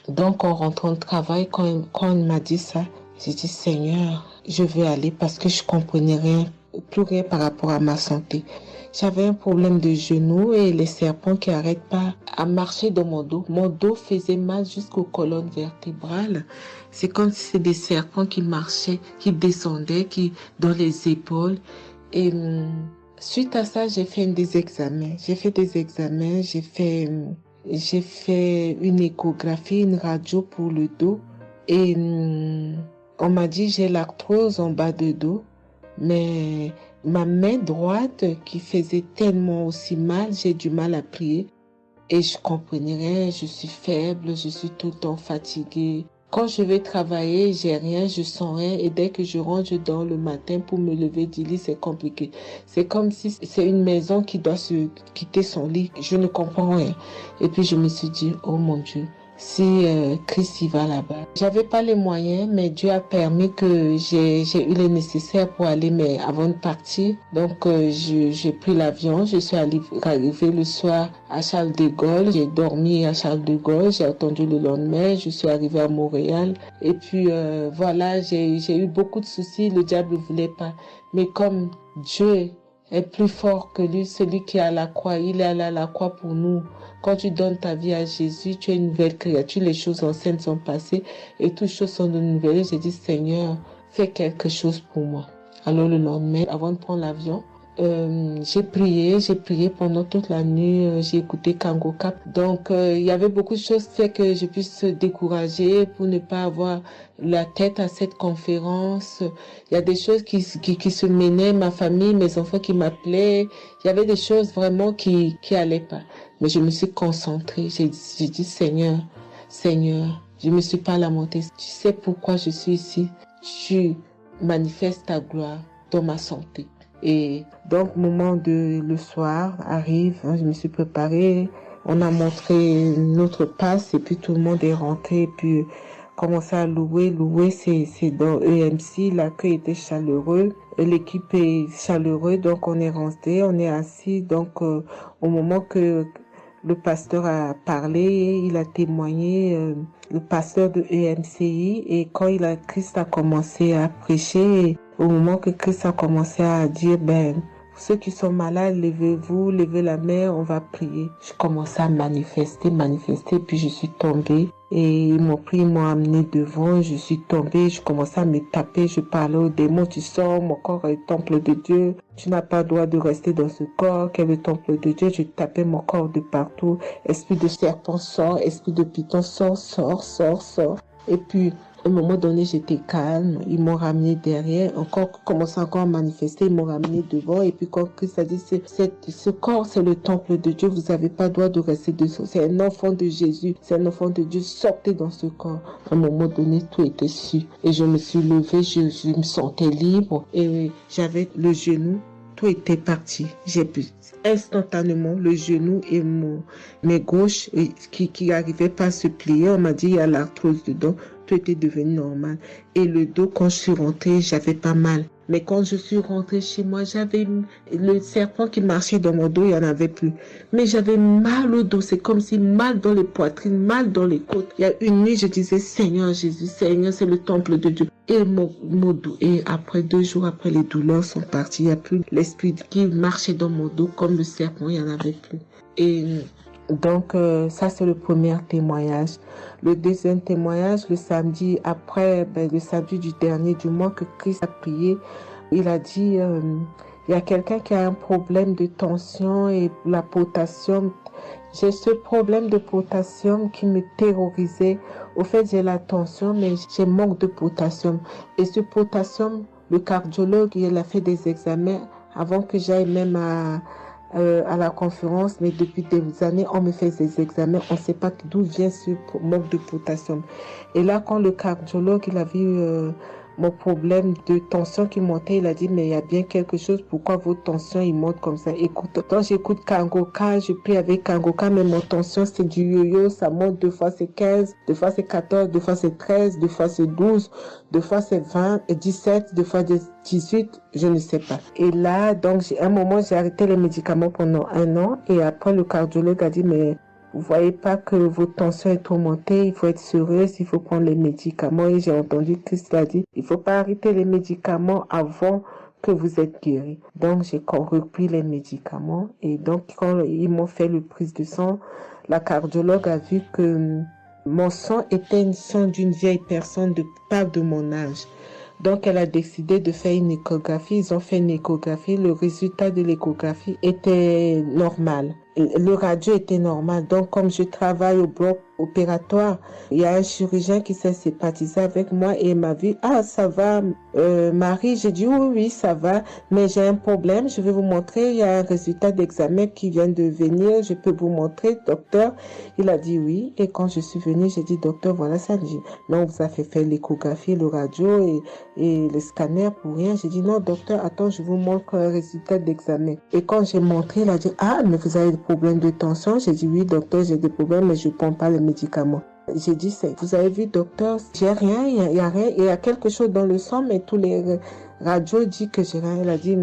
K: donc, en rentrant de travail, quand elle m'a dit ça, j'ai dit, Seigneur, je vais aller parce que je comprenais plus rien par rapport à ma santé. J'avais un problème de genou et les serpents qui n'arrêtent pas à marcher dans mon dos. Mon dos faisait mal jusqu'aux colonnes vertébrales. C'est comme si c'était des serpents qui marchaient, qui descendaient, dans les épaules. Et suite à ça, j'ai fait des examens. J'ai fait une échographie, une radio pour le dos. Et on m'a dit j'ai l'arthrose en bas de dos. Mais ma main droite qui faisait tellement aussi mal, j'ai du mal à plier. Et je comprenais rien, je suis faible, je suis tout le temps fatiguée. Quand je vais travailler, j'ai rien, je sens rien. Et dès que je rentre, je dors le matin pour me lever du lit, c'est compliqué. C'est comme si c'est une maison qui doit se quitter son lit. Je ne comprends rien. Et puis je me suis dit, oh mon Dieu, si Christ y va là-bas. J'avais pas les moyens, mais Dieu a permis que j'ai eu les nécessaires pour aller, mais avant de partir. Donc j'ai pris l'avion, je suis arrivée le soir à Charles de Gaulle. J'ai dormi à Charles de Gaulle, j'ai attendu le lendemain, je suis arrivée à Montréal. Et puis voilà, j'ai eu beaucoup de soucis, le diable ne voulait pas. Mais comme Dieu est plus fort que lui, celui qui est à la croix, il est allé à la croix pour nous. Quand tu donnes ta vie à Jésus, tu es une nouvelle créature, les choses anciennes sont passées et toutes choses sont de nouvelles. J'ai dit, Seigneur, fais quelque chose pour moi. Alors le lendemain, avant de prendre l'avion, j'ai prié pendant toute la nuit, j'ai écouté Kangoka. Donc il y avait beaucoup de choses qui fait que je puisse décourager pour ne pas avoir la tête à cette conférence. Il y a des choses qui se menaient, ma famille, mes enfants qui m'appelaient. Il y avait des choses vraiment qui allaient pas. Mais je me suis concentrée. J'ai dit, Seigneur, je me suis pas lamentée. Tu sais pourquoi je suis ici.
H: tu manifestes ta gloire dans ma santé. Et donc, moment de le soir arrive, je me suis préparée, on a montré notre passe et puis tout le monde est rentré et puis commencé à louer. Louer, c'est dans EMC, l'accueil était chaleureux, l'équipe est chaleureuse, donc on est rentré, on est assis. Donc, au moment que le pasteur a parlé, il a témoigné, le pasteur de EMCI, et quand Christ a commencé à prêcher, au moment que Christ a commencé à dire, ceux qui sont malades, levez-vous, levez la main, on va prier. Je commençais à manifester, puis je suis tombée. Et ils m'ont pris, ils m'ont amené devant, je suis tombée, je commençais à me taper, je parlais aux démons, tu sors, mon corps est le temple de Dieu, tu n'as pas le droit de rester dans ce corps, qui est le temple de Dieu, je tapais mon corps de partout, esprit de serpent sort, esprit de python sort. Et puis, à un moment donné, j'étais calme. Ils m'ont ramené derrière. Commençant encore à manifester. Ils m'ont ramené devant. Et puis, quand Christ a dit, ce corps, c'est le temple de Dieu. Vous n'avez pas le droit de rester dessous. C'est un enfant de Jésus. C'est un enfant de Dieu. Sortez dans ce corps. À un moment donné, tout était su. Et je me suis levée. Je me sentais libre. Et j'avais le genou. Tout était parti. J'ai pu instantanément le genou et mes gauches qui n'arrivaient pas à se plier. On m'a dit, il y a l'arthrose dedans. Tout était devenu normal. Et le dos, quand je suis rentrée, j'avais pas mal. Mais quand je suis rentrée chez moi, j'avais le serpent qui marchait dans mon dos, il n'y en avait plus. Mais j'avais mal au dos. C'est comme si mal dans les poitrines, mal dans les côtes. Il y a une nuit, je disais, Seigneur Jésus, Seigneur, c'est le temple de Dieu. Et mon dos. Et après 2 jours après, les douleurs sont parties. Il n'y a plus l'esprit qui marchait dans mon dos comme le serpent, il n'y en avait plus. Et donc, ça, c'est le premier témoignage. Le deuxième témoignage, le samedi après, le samedi du dernier du mois que Christ a prié, il a dit, il y a quelqu'un qui a un problème de tension et la potassium. J'ai ce problème de potassium qui me terrorisait. Au fait, j'ai la tension, mais j'ai manque de potassium. Et ce potassium, le cardiologue, il a fait des examens avant que j'aille même à la conférence, mais depuis des années, on me fait des examens, on ne sait pas d'où vient ce manque de potassium. Et là, quand le cardiologue, il a vu mon problème de tension qui montait, il a dit, mais il y a bien quelque chose, pourquoi vos tensions, ils montent comme ça? Écoute, quand j'écoute Kangoka, je prie avec Kangoka, mais mon tension, c'est du yo-yo, ça monte, 2 fois c'est 15, 2 fois c'est 14, 2 fois c'est 13, 2 fois c'est 12, 2 fois c'est 20, 17, 2 fois 18, je ne sais pas. Et là, donc, à un moment, j'ai arrêté les médicaments pendant 1 an, et après, le cardiologue a dit, mais vous voyez pas que votre tension est trop montée, il faut être sérieuse, il faut prendre les médicaments. Et j'ai entendu Christ a dit, il faut pas arrêter les médicaments avant que vous êtes guéri. Donc, j'ai repris les médicaments. Et donc, quand ils m'ont fait le prise de sang, la cardiologue a vu que mon sang était une sang d'une vieille personne, pas de mon âge. Donc, elle a décidé de faire une échographie. Ils ont fait une échographie. Le résultat de l'échographie était normal. Le radio était normal. Donc, comme je travaille au bloc opératoire, il y a un chirurgien qui s'est sympathisé avec moi et il m'a vu. Ah, ça va, Marie? J'ai dit oui, ça va, mais j'ai un problème. Je vais vous montrer. Il y a un résultat d'examen qui vient de venir. Je peux vous montrer, docteur? Il a dit oui. Et quand je suis venue, j'ai dit, docteur, voilà ça. J'ai dit, non, vous avez fait l'échographie, le radio et le scanner pour rien. J'ai dit, non, docteur, attends, je vous montre un résultat d'examen. Et quand j'ai montré, il a dit, ah, mais vous avez des problèmes de tension? J'ai dit, oui, docteur, j'ai des problèmes, mais je ne prends pas les médicaments. J'ai dit, vous avez vu, docteur, j'ai rien, il y a rien, il y a quelque chose dans le sang, mais tous les radios disent que j'ai rien. Elle a dit,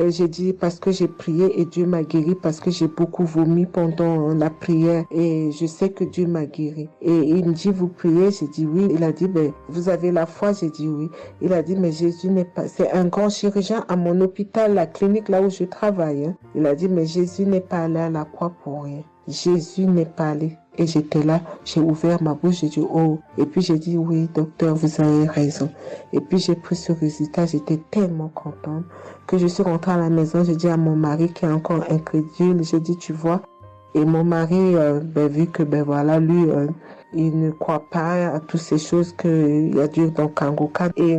H: j'ai dit, parce que j'ai prié et Dieu m'a guéri, parce que j'ai beaucoup vomi pendant la prière et je sais que Dieu m'a guéri. Et il me dit, vous priez? J'ai dit oui. Il a dit, vous avez la foi? J'ai dit oui. Il a dit, mais Jésus n'est pas, c'est un grand chirurgien à mon hôpital, la clinique là où je travaille. Hein. Il a dit, mais Jésus n'est pas allé à la croix pour rien. Jésus n'est pas allé. Et j'étais là, j'ai ouvert ma bouche, j'ai dit oh. Et puis j'ai dit oui, docteur, vous avez raison. Et puis j'ai pris ce résultat, j'étais tellement contente que je suis rentrée à la maison, j'ai dit à mon mari qui est encore incrédule, j'ai dit tu vois. Et mon mari, vu que voilà, lui, il ne croit pas à toutes ces choses qu'il y a Dieu dans Kangoka. Et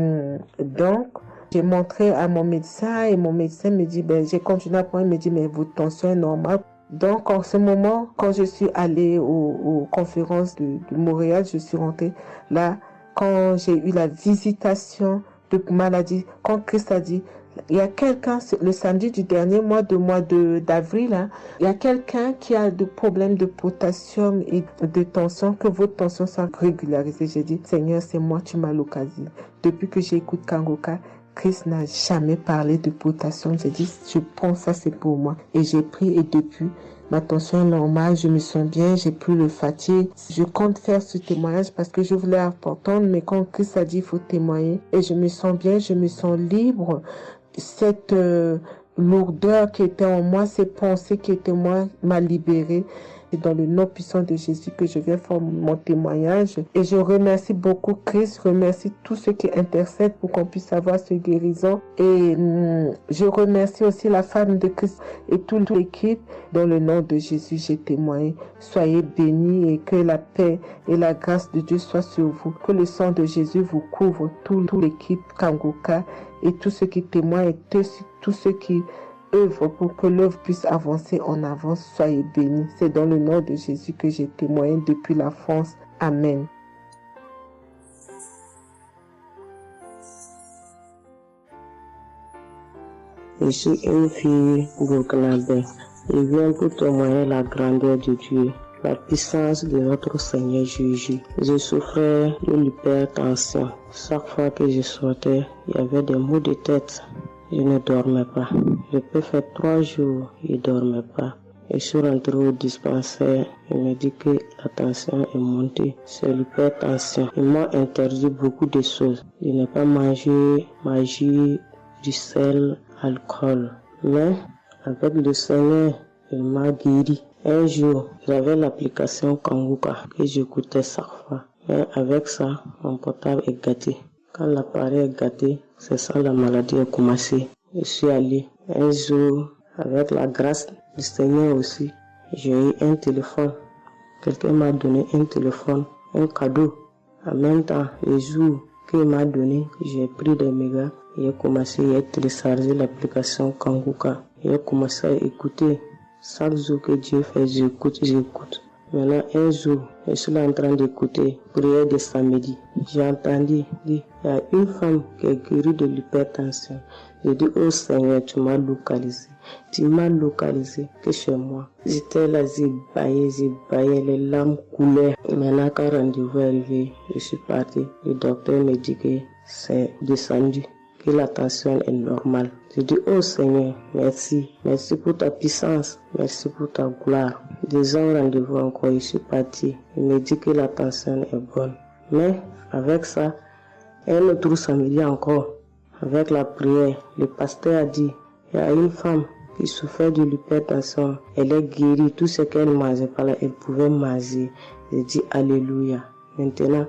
H: donc, j'ai montré à mon médecin et mon médecin me dit, j'ai continué à prendre, il me dit, mais votre tension est normale. Donc, en ce moment, quand je suis allée aux conférences de Montréal, je suis rentrée là,
M: quand j'ai eu la visitation de maladie, quand Christ a dit, il y a quelqu'un, le samedi du dernier mois d'avril, hein, il y a quelqu'un qui a des problèmes de potassium et de tension, que votre tension soit régularisée. J'ai dit, Seigneur, c'est moi, tu m'as l'occasion. Depuis que j'écoute Kangoka, Christ n'a jamais parlé de potassium. J'ai dit, je prends ça, c'est pour moi. Et j'ai pris, et depuis, ma tension est normale, je me sens bien, j'ai plus le fatigue. Je compte faire ce témoignage parce que je voulais entendre, mais quand Christ a dit, il faut témoigner, et je me sens bien, je me sens libre. Cette lourdeur qui était en moi, ces pensées qui étaient en moi, m'a libérée. C'est dans le nom puissant de Jésus que je viens faire mon témoignage. Et je remercie beaucoup Christ, je remercie tous ceux qui intercèdent pour qu'on puisse avoir ce guérison. Et je remercie aussi la femme de Christ et toute l'équipe. Dans le nom de Jésus, j'ai témoigné. Soyez bénis et que la paix et la grâce de Dieu soient sur vous. Que le sang de Jésus vous couvre, toute l'équipe Kangoka et tous ceux qui témoignent et tous ceux qui œuvre pour que l'œuvre puisse avancer en avant. Soyez bénis. C'est dans le nom de Jésus que j'ai témoigné depuis la France. Amen.
E: Je suis une fille burkinabé. Je viens pour témoigner la grandeur de Dieu, la puissance de notre Seigneur Jésus. Je souffrais de l'hypertension. Chaque fois que je sortais, il y avait des maux de tête. Je ne dormais pas. Je peux faire 3 jours, je ne dormais pas. Je suis rentré au dispensaire. Il m'a dit que la tension est montée. C'est l'hypertension. Ils m'ont interdit beaucoup de choses. Je n'ai pas mangé, du sel, alcool. Mais avec le Seigneur, il m'a guéri. Un jour, j'avais l'application Kangoka que j'écoutais chaque fois. Mais avec ça, mon portable est gâté. Quand l'appareil est gâté, c'est ça la maladie a commencé. Je suis allé un jour, avec la grâce du Seigneur aussi, j'ai eu un téléphone. Quelqu'un m'a donné un téléphone, un cadeau. En même temps, le jour qu'il m'a donné, j'ai pris des mégas et j'ai commencé à télécharger l'application Kangoka. J'ai commencé à écouter. Chaque jour que Dieu fait, j'écoute. Maintenant, un jour, je suis là en train d'écouter prière de samedi. J'ai entendu dire, il y a une femme qui est guérie de l'hypertension. J'ai dit, oh Seigneur, tu m'as localisé. Tu m'as localisé que chez moi. J'étais là, j'ai baillé, les larmes coulaient. Maintenant, quand le rendez-vous est arrivé, je suis parti. Le docteur me dit que c'est descendu, que la tension est normale. Je dis, oh Seigneur, merci. Merci pour ta puissance. Merci pour ta gloire. 2 ans rendez-vous encore, je suis parti. Il me dit que la tension est bonne. Mais avec ça, un autre samedi encore, avec la prière, le pasteur a dit, il y a une femme qui souffrait de l'hypertension. Elle est guérie. Tout ce qu'elle ne mangeait pas là, elle pouvait manger. J'ai dit, alléluia. Maintenant,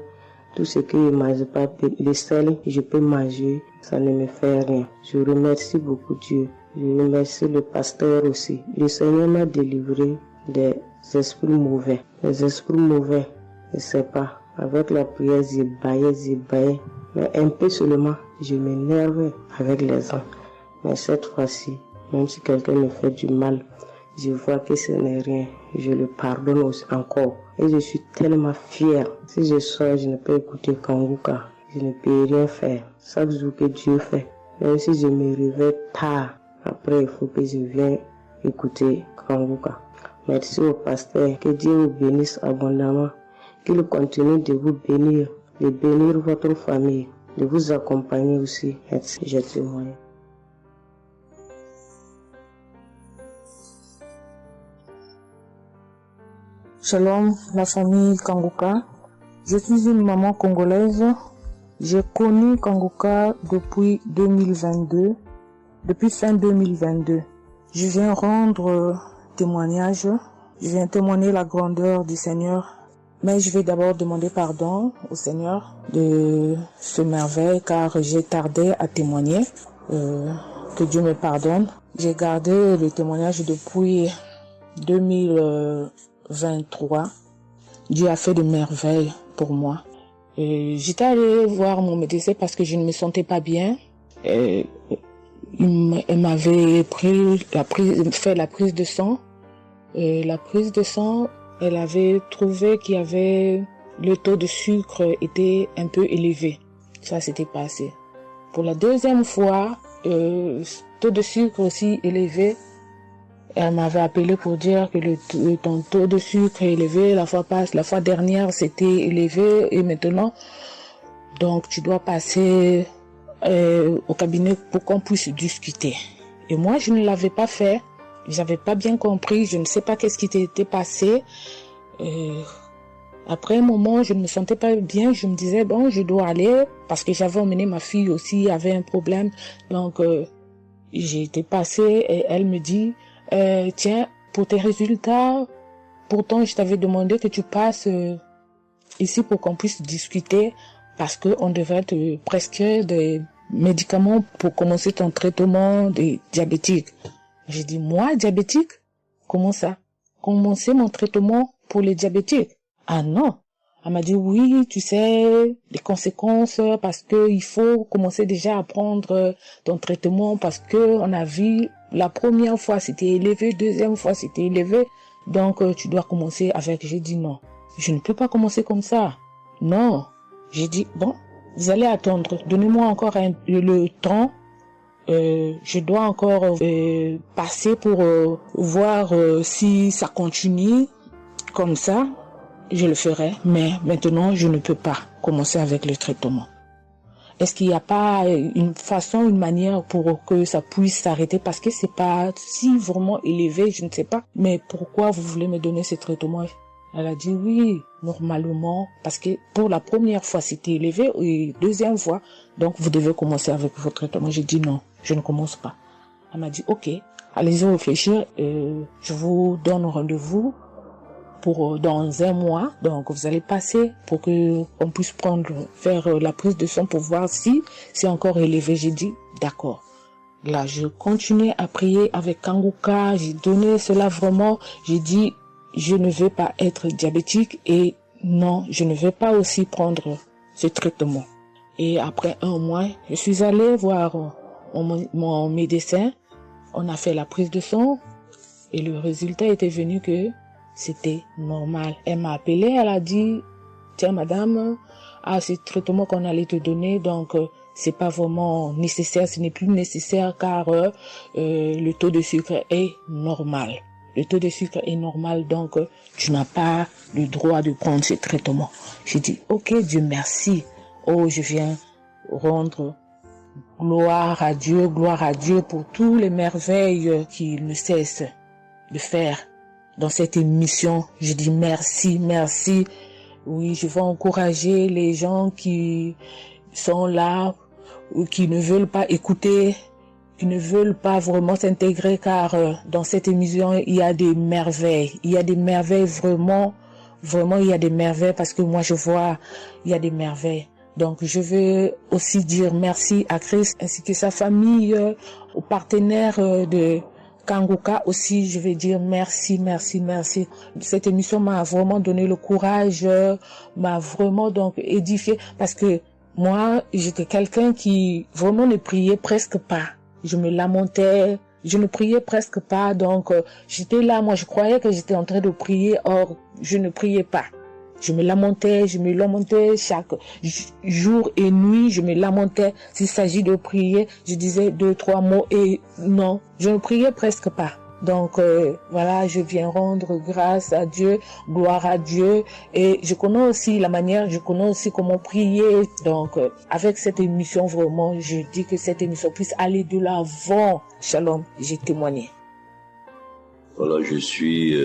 E: tout ce que je ne mange pas, le sel, je peux manger, ça ne me fait rien. Je remercie beaucoup Dieu. Je remercie le pasteur aussi. Le Seigneur m'a délivré des esprits mauvais. Les esprits mauvais, je ne sais pas. Avec la prière, j'ai baillé. Mais un peu seulement, je m'énerve avec les gens. Mais cette fois-ci, même si quelqu'un me fait du mal, je vois que ce n'est rien. Je le pardonne aussi encore. Et je suis tellement fière. Si je sors, je ne peux écouter Kangoka. Je ne peux rien faire. Chaque jour que Dieu fait. Même si je me réveille tard, après il faut que je vienne écouter Kangoka. Merci au pasteur. Que Dieu vous bénisse abondamment. Qu'il continue de vous bénir, de bénir votre famille, de vous accompagner aussi. Merci, je témoigne.
N: Shalom, la famille Kangoka. Je suis une maman congolaise. J'ai connu Kangoka depuis 2022, depuis fin 2022. Je viens rendre témoignage. Je viens témoigner la grandeur du Seigneur. Mais je vais d'abord demander pardon au Seigneur de ce merveille car j'ai tardé à témoigner. Que Dieu me pardonne. J'ai gardé le témoignage depuis 2023. Dieu a fait de merveilles pour moi. J'étais allée voir mon médecin parce que je ne me sentais pas bien. Elle m'avait fait la prise de sang. Et la prise de sang, elle avait trouvé qu'il y avait le taux de sucre était un peu élevé. Ça s'était passé. Pour la deuxième fois, taux de sucre aussi élevé. Elle m'avait appelé pour dire que ton taux de sucre est élevé. La fois dernière, c'était élevé et maintenant, donc tu dois passer au cabinet pour qu'on puisse discuter. Et moi, je ne l'avais pas fait. J'avais pas bien compris. Je ne sais pas qu'est-ce qui était passé. Après un moment, je ne me sentais pas bien. Je me disais, bon, je dois aller parce que j'avais emmené ma fille aussi, avait un problème. Donc, j'ai été passée et elle me dit, tiens, pour tes résultats, pourtant je t'avais demandé que tu passes ici pour qu'on puisse discuter parce qu'on devrait te prescrire des médicaments pour commencer ton traitement de diabétique. J'ai dit, moi, diabétique? Comment ça? Commencer mon traitement pour les diabétiques? Ah non. Elle m'a dit, oui, tu sais, les conséquences, parce que il faut commencer déjà à prendre ton traitement parce que on a vu la première fois c'était élevé, deuxième fois c'était élevé, donc tu dois commencer avec. J'ai dit non, je ne peux pas commencer comme ça. Non. J'ai dit, bon, vous allez attendre, donnez-moi encore le temps. Je dois encore passer pour voir si ça continue comme ça. Je le ferai, mais maintenant, je ne peux pas commencer avec le traitement. Est-ce qu'il n'y a pas une façon, une manière pour que ça puisse s'arrêter? Parce que c'est pas si vraiment élevé, je ne sais pas. Mais pourquoi vous voulez me donner ce traitement? Elle a dit oui, normalement, parce que pour la première fois, c'était élevé, et deuxième fois, donc vous devez commencer avec votre traitement. J'ai dit non, je ne commence pas. Elle m'a dit ok, allez-y réfléchir, je vous donne rendez-vous pour dans un mois, donc vous allez passer pour que on puisse faire la prise de sang pour voir si c'est encore élevé. J'ai dit d'accord. Là, je continuais à prier avec Kanguka, j'ai donné cela vraiment, j'ai dit je ne veux pas être diabétique et non, je ne veux pas aussi prendre ce traitement. Et après un mois, je suis allée voir mon médecin, on a fait la prise de sang et le résultat était venu que c'était normal. Elle m'a appelé, elle a dit, tiens madame, ce traitement qu'on allait te donner, donc c'est pas vraiment nécessaire, ce n'est plus nécessaire car le taux de sucre est normal. Le taux de sucre est normal, donc tu n'as pas le droit de prendre ce traitement. J'ai dit, ok, Dieu merci. Oh, je viens rendre gloire à Dieu pour toutes les merveilles qu'il ne cesse de faire. Dans cette émission, je dis merci, merci. Oui, je veux encourager les gens qui sont là ou qui ne veulent pas écouter, qui ne veulent pas vraiment s'intégrer, car dans cette émission, il y a des merveilles. Il y a des merveilles vraiment, il y a des merveilles parce que moi je vois, il y a des merveilles. Donc je veux aussi dire merci à Christ ainsi que sa famille, aux partenaires de Kanguka aussi, je vais dire merci, merci, merci. Cette émission m'a vraiment donné le courage, m'a vraiment donc édifié parce que moi, j'étais quelqu'un qui vraiment ne priait presque pas. Je me lamentais, je ne priais presque pas, donc j'étais là, moi je croyais que j'étais en train de prier, or je ne priais pas. Je me lamentais chaque jour et nuit, je me lamentais. S'il s'agit de prier, je disais 2-3 mots et non, je ne priais presque pas. Donc voilà, je viens rendre grâce à Dieu, gloire à Dieu. Et je connais aussi la manière, je connais aussi comment prier. Donc avec cette émission, vraiment, je dis que cette émission puisse aller de l'avant. Shalom, j'ai témoigné.
O: Voilà, je suis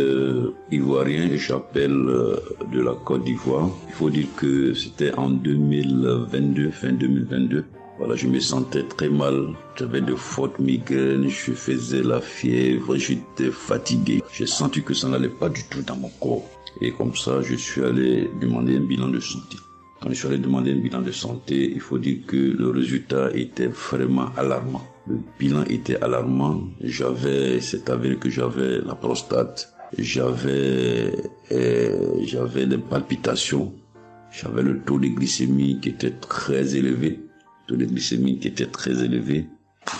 O: ivoirien et j'appelle de la Côte d'Ivoire. Il faut dire que c'était en 2022, fin 2022. Voilà, je me sentais très mal. J'avais de fortes migraines, je faisais la fièvre, j'étais fatigué. J'ai senti que ça n'allait pas du tout dans mon corps. Et comme ça, je suis allé demander un bilan de santé. Quand je suis allé demander un bilan de santé, il faut dire que le résultat était vraiment alarmant. Le bilan était alarmant. C'est avéré que j'avais la prostate. J'avais des palpitations. J'avais le taux de glycémie qui était très élevé.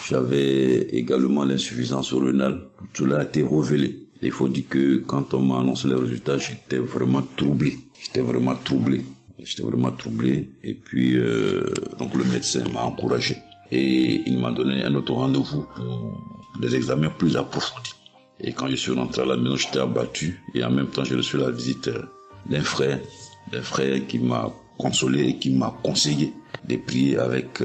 O: J'avais également l'insuffisance rénale. Tout cela a été révélé. Il faut dire que quand on m'a annoncé les résultats, j'étais vraiment troublé. Et puis, donc le médecin m'a encouragé. Et il m'a donné un autre rendez-vous pour des examens plus approfondis. Et quand je suis rentré à la maison, j'étais abattu. Et en même temps, j'ai reçu la visite d'un frère qui m'a consolé et qui m'a conseillé de prier avec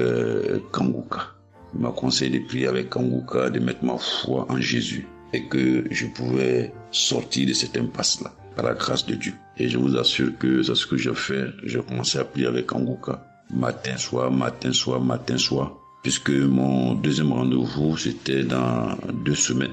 O: Kanguka. Il m'a conseillé de prier avec Kanguka, de mettre ma foi en Jésus et que je pouvais sortir de cette impasse-là par la grâce de Dieu. Et je vous assure que c'est ce que j'ai fait. J'ai commencé à prier avec Kanguka matin, soir, puisque mon deuxième rendez-vous, c'était dans 2 semaines.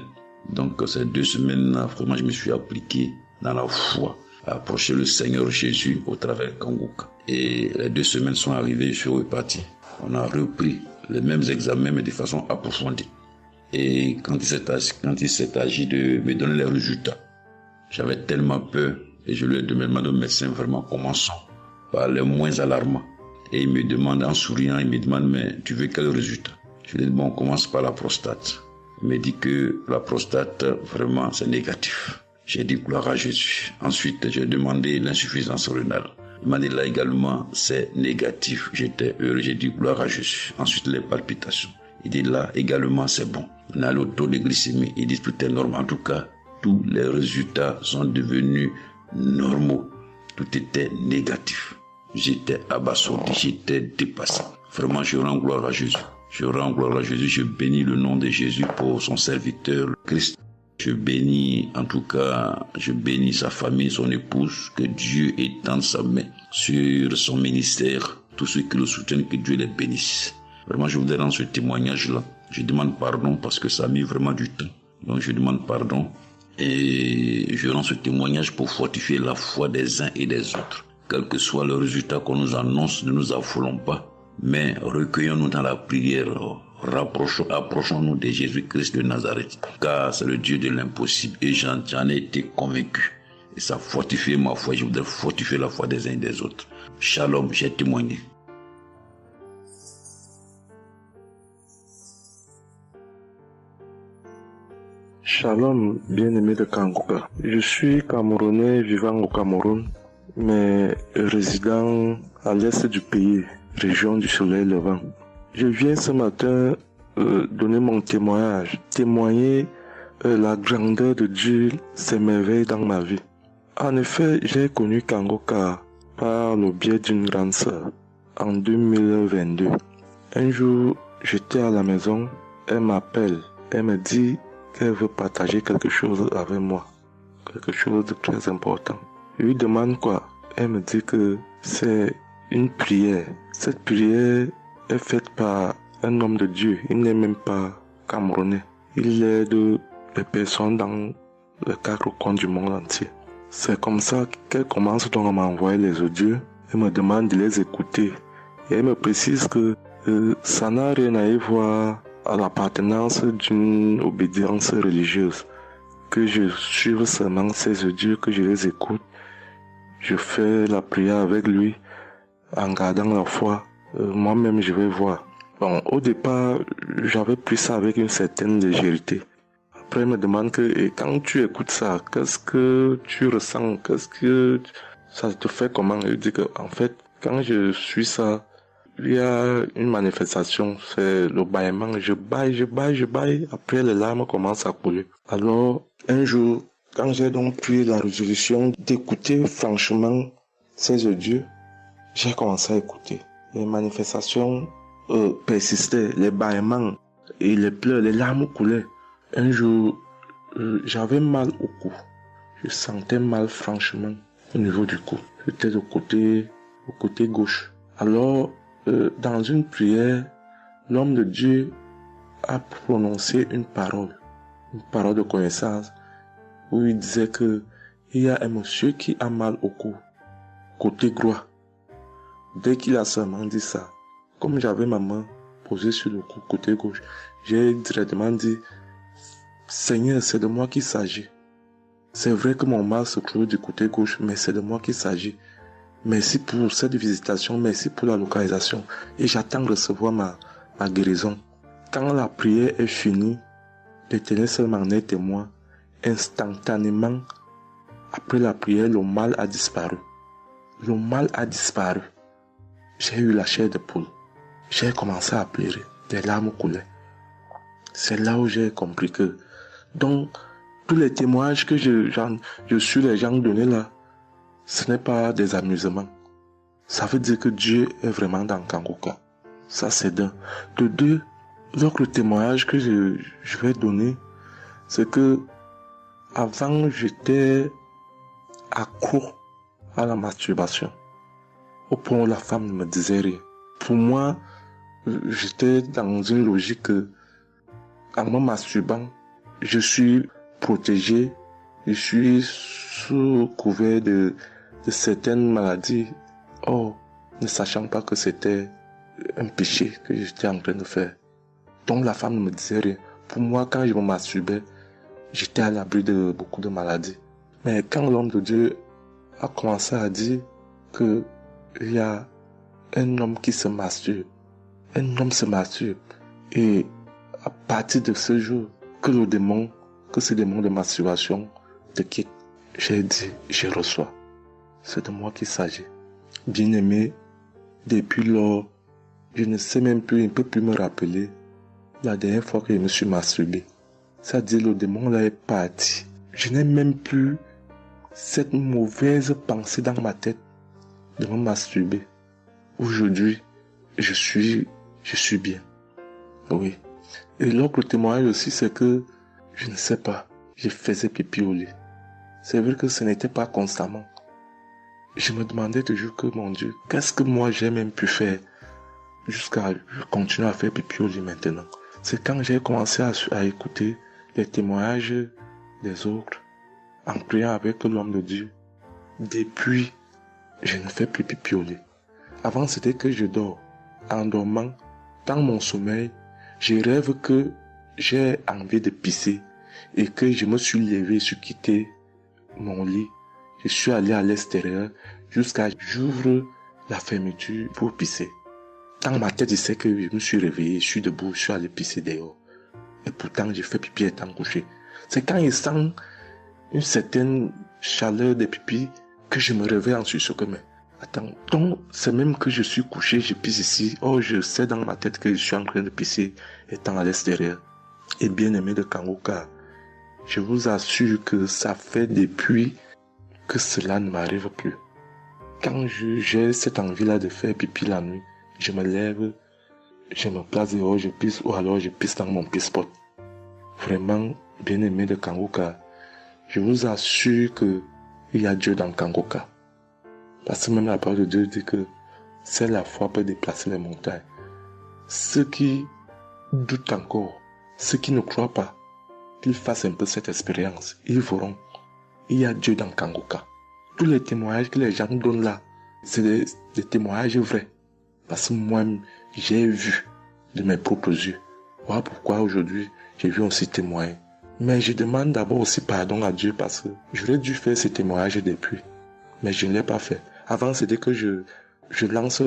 O: Donc ces 2 semaines-là, vraiment, je me suis appliqué dans la foi à approcher le Seigneur Jésus au travers de Kanguka. Et les 2 semaines sont arrivées, je suis reparti. On a repris les mêmes examens, mais de façon approfondie. Et quand il s'est agi de me donner les résultats, j'avais tellement peur et je lui ai demandé au médecin vraiment commençons par les moins alarmants. Et il me demande en souriant, mais tu veux quel résultat? Je lui ai dit bon, on commence par la prostate. Il me dit que la prostate, vraiment, c'est négatif. J'ai dit gloire à Jésus. Ensuite, j'ai demandé l'insuffisance rénale. Il m'a dit là également, c'est négatif. J'étais heureux, j'ai dit gloire à Jésus. Ensuite, les palpitations. Il dit là également, c'est bon. On a le taux de glycémie. Il dit tout est normal. En tout cas, tous les résultats sont devenus normaux. Tout était négatif. J'étais abasourdi, j'étais dépassé. Vraiment, je rends gloire à Jésus. Je bénis le nom de Jésus pour son serviteur, le Christ. Je bénis sa famille, son épouse, que Dieu étende sa main sur son ministère. Tous ceux qui le soutiennent, que Dieu les bénisse. Vraiment, je voudrais rendre ce témoignage-là. Je demande pardon parce que ça a mis vraiment du temps. Donc, je demande pardon et je rends ce témoignage pour fortifier la foi des uns et des autres. Quel que soit le résultat qu'on nous annonce, ne nous affolons pas, mais recueillons-nous dans la prière. Approchons-nous de Jésus-Christ de Nazareth, car c'est le Dieu de l'impossible et j'en ai été convaincu. Et ça fortifie ma foi, je voudrais fortifier la foi des uns et des autres. Shalom, j'ai témoigné.
P: Shalom, bien-aimé de Kanguka. Je suis Camerounais vivant au Cameroun, mais résident à l'est du pays, région du soleil levant. Je viens ce matin donner mon témoignage, témoigner la grandeur de Dieu, ses merveilles dans ma vie. En effet, j'ai connu Kanguka par le biais d'une grande sœur en 2022. Un jour, j'étais à la maison, elle m'appelle, elle me dit qu'elle veut partager quelque chose avec moi, quelque chose de très important. Je lui demande quoi? Elle me dit que c'est une prière. Cette prière est faite par un homme de Dieu. Il n'est même pas camerounais. Il aide les personnes dans les 4 coins du monde entier. C'est comme ça qu'elle commence donc à m'envoyer les audios. Elle me demande de les écouter. Et elle me précise que ça n'a rien à y voir à l'appartenance d'une obédience religieuse. Que je suive seulement ces audios, que je les écoute. Je fais la prière avec lui en gardant la foi. Moi-même, je vais voir. Bon, au départ, j'avais pris ça avec une certaine légèreté. Après, il me demande que, et quand tu écoutes ça, qu'est-ce que tu ressens? Qu'est-ce que ça te fait comment? Je dis que, en fait, quand je suis ça, il y a une manifestation, c'est le bâillement. Je baille. Après, les larmes commencent à couler. Alors, un jour, quand j'ai donc pris la résolution d'écouter franchement ces audios, j'ai commencé à écouter. Les manifestations persistaient, les bâillements et les pleurs, les larmes coulaient. Un jour, j'avais mal au cou. Je sentais mal franchement au niveau du cou. J'étais au côté gauche. Alors, dans une prière, l'homme de Dieu a prononcé une parole de connaissance, où il disait que il y a un monsieur qui a mal au cou, côté droit. Dès qu'il a seulement dit ça, comme j'avais ma main posée sur le cou, côté gauche, j'ai directement dit, Seigneur, c'est de moi qu'il s'agit. C'est vrai que mon mal se trouve du côté gauche, mais c'est de moi qu'il s'agit. Merci pour cette visitation, merci pour la localisation. Et j'attends de recevoir ma guérison. Quand la prière est finie, l'Éternel seulement est témoin. instantanément, après la prière, le mal a disparu. Le mal a disparu. J'ai eu la chair de poule. J'ai commencé à pleurer. Des larmes coulaient. C'est là où j'ai compris que, donc, tous les témoignages que je suis les gens donnés là, ce n'est pas des amusements. Ça veut dire que Dieu est vraiment dans Kangoka. Ça, c'est d'un. De deux, l'autre témoignage que je vais donner, c'est que avant, j'étais accro à la masturbation. Au point où la femme ne me disait rien. Pour moi, j'étais dans une logique que, en me masturbant, je suis protégé, je suis sous couvert de certaines maladies. Oh, ne sachant pas que c'était un péché que j'étais en train de faire. Donc la femme ne me disait rien. Pour moi, quand je me masturbais, j'étais à l'abri de beaucoup de maladies. Mais quand l'homme de Dieu a commencé à dire que il y a un homme qui se masturbe, un homme se masturbe, et à partir de ce jour, que ce démon de masturbation te quitte, j'ai dit, je reçois. C'est de moi qu'il s'agit. Bien-aimé, depuis lors, je ne sais même plus, je ne peux plus me rappeler la dernière fois que je me suis masturbé. C'est-à-dire, le démon là est parti. Je n'ai même plus cette mauvaise pensée dans ma tête de me masturber. Aujourd'hui, je suis bien. Oui. Et l'autre témoignage aussi, c'est que, je ne sais pas, je faisais pipi au lit. C'est vrai que ce n'était pas constamment. Je me demandais toujours que, mon Dieu, qu'est-ce que moi j'ai même pu faire jusqu'à continuer à faire pipi au lit maintenant. C'est quand j'ai commencé à écouter les témoignages des autres, en priant avec l'homme de Dieu. Depuis, je ne fais plus pipi au lit. Avant, c'était que je dors. En dormant, dans mon sommeil, je rêve que j'ai envie de pisser et que je me suis levé, je suis quitté mon lit. Je suis allé à l'extérieur jusqu'à j'ouvre la fermeture pour pisser. Dans ma tête, je sais que je me suis réveillé, je suis debout, je suis allé pisser dehors. Et pourtant, j'ai fait pipi étant couché. C'est quand je sens une certaine chaleur de pipi que je me réveille en sursaut que, mais attends, donc c'est même que je suis couché, je pisse ici. Oh, je sais dans ma tête que je suis en train de pisser étant à l'extérieur. Et bien aimé de Kangoka, je vous assure que ça fait depuis que cela ne m'arrive plus. Quand j'ai cette envie-là de faire pipi la nuit, je me lève, je me place dehors, je pisse, ou alors je pisse dans mon pisse-pot. Vraiment, bien aimé de Kangoka, je vous assure que il y a Dieu dans Kangoka. Parce que même la parole de Dieu dit que c'est la foi peut déplacer les montagnes. Ceux qui doutent encore, ceux qui ne croient pas, qu'ils fassent un peu cette expérience, ils verront. Il y a Dieu dans Kangoka. Tous les témoignages que les gens donnent là, c'est des témoignages vrais. Parce que moi, j'ai vu de mes propres yeux. Voilà pourquoi aujourd'hui, j'ai vu aussi témoigner. Mais je demande d'abord aussi pardon à Dieu parce que j'aurais dû faire ces témoignages depuis. Mais je ne l'ai pas fait. Avant, c'était que je lance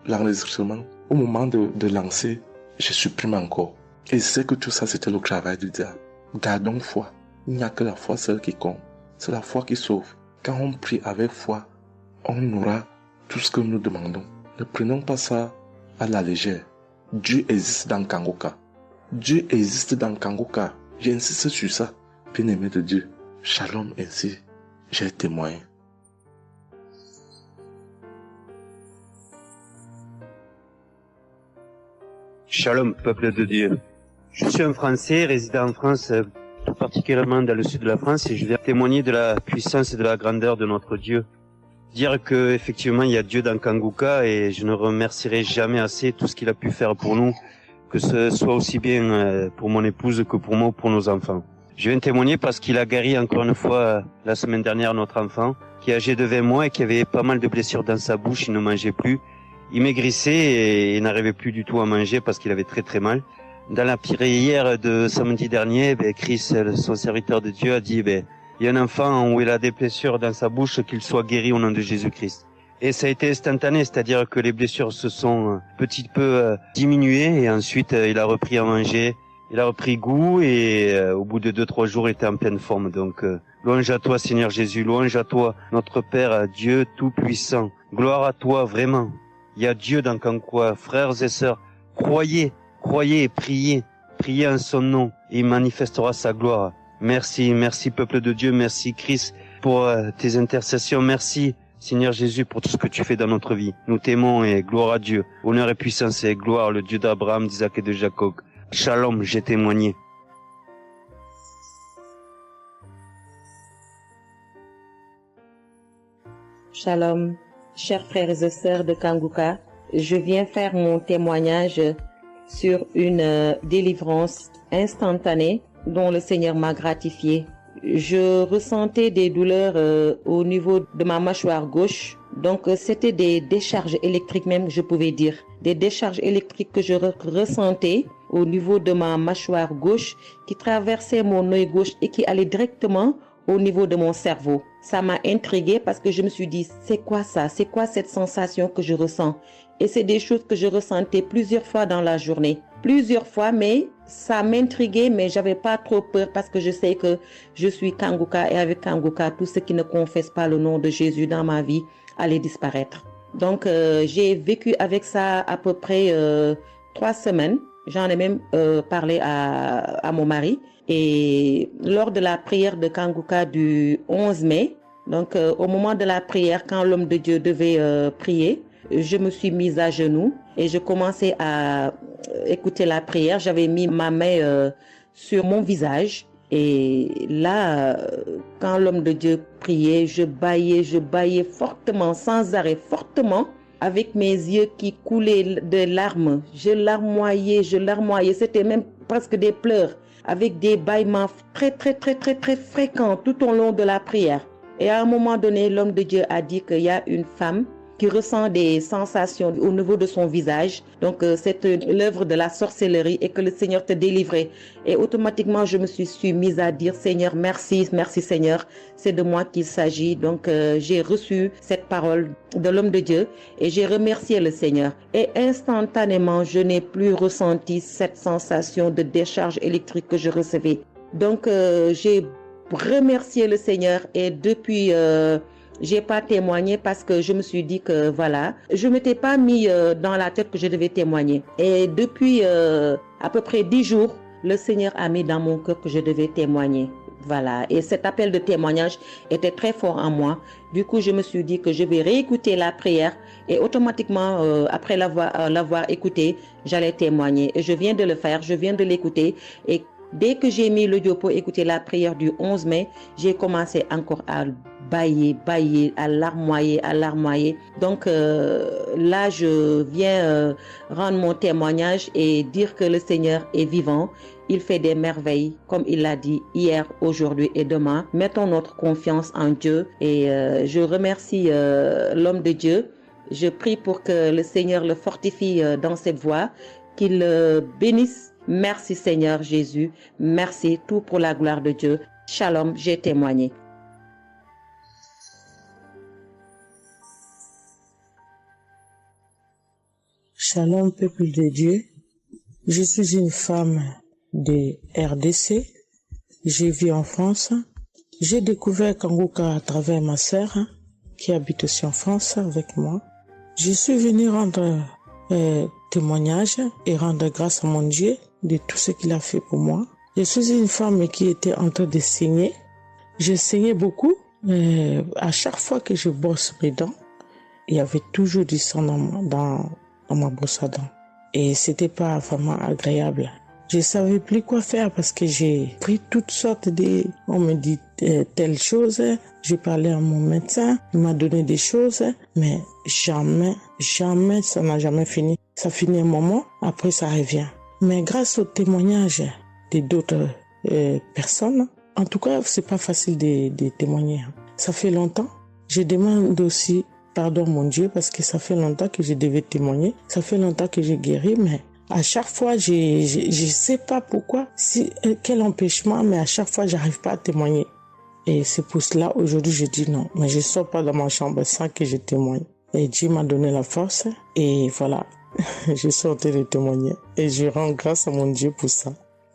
P: l'enregistrement. Au moment de lancer, je supprime encore. Et je sais que tout ça, c'était le travail du diable. Gardons foi. Il n'y a que la foi seule qui compte. C'est la foi qui sauve. Quand on prie avec foi, on aura tout ce que nous demandons. Ne prenons pas ça à la légère. Dieu existe dans Kangoka. Dieu existe dans Kangoka. J'insiste sur ça. Bien-aimé de Dieu. Shalom ainsi. J'ai témoigné.
Q: Shalom, peuple de Dieu. Je suis un Français résidant en France, tout particulièrement dans le sud de la France, et je viens témoigner de la puissance et de la grandeur de notre Dieu. Dire que effectivement il y a Dieu dans Kangoka, et je ne remercierai jamais assez tout ce qu'il a pu faire pour nous, que ce soit aussi bien pour mon épouse que pour moi ou pour nos enfants. Je viens témoigner parce qu'il a guéri encore une fois la semaine dernière notre enfant, qui est âgé de 20 mois et qui avait pas mal de blessures dans sa bouche, il ne mangeait plus. Il maigrissait et n'arrivait plus du tout à manger parce qu'il avait très très mal. Dans la prière de samedi dernier, Chris, son serviteur de Dieu, a dit, il y a un enfant où il a des blessures dans sa bouche, qu'il soit guéri au nom de Jésus-Christ. Et ça a été instantané, c'est-à-dire que les blessures se sont petit peu diminuées et ensuite il a repris à manger Il a repris goût et au bout de 2-3 jours, il était en pleine forme. Donc, louange à toi, Seigneur Jésus. Louange à toi, notre Père, Dieu Tout-Puissant. Gloire à toi, vraiment. Il y a Dieu dans Kangoka. Frères et sœurs, croyez et priez. Priez en son nom et il manifestera sa gloire. Merci, merci, peuple de Dieu. Merci, Christ, pour tes intercessions. Merci, Seigneur Jésus, pour tout ce que tu fais dans notre vie. Nous t'aimons et gloire à Dieu. Honneur et puissance et gloire, le Dieu d'Abraham, d'Isaac et de Jacob. Shalom, j'ai témoigné.
R: Shalom, chers frères et sœurs de Kangoka. Je viens faire mon témoignage sur une délivrance instantanée dont le Seigneur m'a gratifié. Je ressentais des douleurs au niveau de ma mâchoire gauche. Donc c'était des décharges électriques même, je pouvais dire. Des décharges électriques que je ressentais au niveau de ma mâchoire gauche qui traversaient mon œil gauche et qui allaient directement au niveau de mon cerveau. Ça m'a intriguée parce que je me suis dit, c'est quoi ça? C'est quoi cette sensation que je ressens? Et c'est des choses que je ressentais plusieurs fois dans la journée. Plusieurs fois, mais ça m'intriguait, mais j'avais pas trop peur parce que je sais que je suis Kangoka et avec Kangoka, tout ce qui ne confesse pas le nom de Jésus dans ma vie allait disparaître. Donc, j'ai vécu avec ça à peu près 3 semaines. J'en ai même parlé à mon mari. Et lors de la prière de Kangoka du 11 mai, donc au moment de la prière, quand l'homme de Dieu devait prier, je me suis mise à genoux et je commençais à écouter la prière. J'avais mis ma main sur mon visage. Et là, quand l'homme de Dieu priait, je bâillais fortement, sans arrêt, fortement, avec mes yeux qui coulaient de larmes. Je larmoyais. C'était même presque des pleurs, avec des bâillements très fréquents tout au long de la prière. Et à un moment donné, l'homme de Dieu a dit qu'il y a une femme qui ressent des sensations au niveau de son visage. Donc, c'est l'œuvre de la sorcellerie et que le Seigneur te délivrait. Et automatiquement, je me suis mise à dire, Seigneur, merci Seigneur, c'est de moi qu'il s'agit. Donc, j'ai reçu cette parole de l'homme de Dieu et j'ai remercié le Seigneur. Et instantanément, je n'ai plus ressenti cette sensation de décharge électrique que je recevais. Donc, j'ai remercié le Seigneur et depuis... j'ai pas témoigné parce que je me suis dit que voilà, je m'étais pas mis dans la tête que je devais témoigner. Et depuis à peu près 10 jours, le Seigneur a mis dans mon cœur que je devais témoigner. Voilà. Et cet appel de témoignage était très fort en moi. Du coup, je me suis dit que je vais réécouter la prière et automatiquement, après l'avoir écoutée, j'allais témoigner. Et je viens de le faire, je viens de l'écouter. Et dès que j'ai mis l'audio pour écouter la prière du 11 mai, j'ai commencé encore à bâiller, à larmoyer. Donc là, je viens rendre mon témoignage et dire que le Seigneur est vivant. Il fait des merveilles, comme il l'a dit hier, aujourd'hui et demain. Mettons notre confiance en Dieu et je remercie l'homme de Dieu. Je prie pour que le Seigneur le fortifie dans cette voie, qu'il le bénisse. Merci Seigneur Jésus. Merci, tout pour la gloire de Dieu. Shalom, j'ai témoigné.
N: Shalom, peuple de Dieu. Je suis une femme de RDC. Je vis en France. J'ai découvert Kangoka à travers ma sœur qui habite aussi en France avec moi. Je suis venue rendre témoignage et rendre grâce à mon Dieu de tout ce qu'il a fait pour moi. Je suis une femme qui était en train de saigner. Je saignais beaucoup. À chaque fois que je brosse mes dents, il y avait toujours du sang dans ma brosse à dents. Et c'était pas vraiment agréable. Je savais plus quoi faire parce que j'ai pris toutes sortes de... On me dit telle chose. J'ai parlé à mon médecin. Il m'a donné des choses. Mais jamais, ça n'a jamais fini. Ça finit un moment, après ça revient. Mais grâce au témoignage d'autres personnes, en tout cas, c'est pas facile de témoigner. Ça fait longtemps. Je demande aussi pardon, mon Dieu, parce que ça fait longtemps que je devais témoigner. Ça fait longtemps que j'ai guéri, mais à chaque fois, je sais pas pourquoi, quel empêchement, mais à chaque fois, j'arrive pas à témoigner. Et c'est pour cela, aujourd'hui, je dis non. Mais je sors pas de ma chambre sans que je témoigne. Et Dieu m'a donné la force. Et voilà, je suis en train de témoigner. Et je rends grâce à mon Dieu pour ça.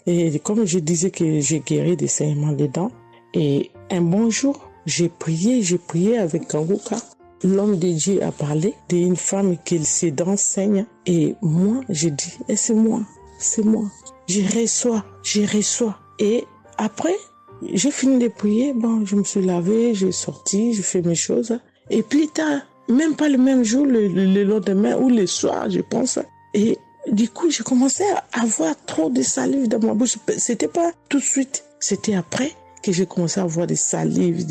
N: Et comme je disais que j'ai guéri des saignements des dents, et un bon jour, j'ai prié avec Kangoka. L'homme de Dieu a parlé d'une femme qui ses dents saignent. Et moi, j'ai dit, c'est moi. Je reçois. Et après, j'ai fini de prier. Bon, je me suis lavé, j'ai sorti, j'ai fait mes choses. Et plus tard, même pas le même jour, le lendemain ou le soir, je pense. Et du coup, j'ai commencé à avoir trop de salive dans ma bouche. C'était pas tout de suite, c'était après que j'ai commencé à avoir des salives.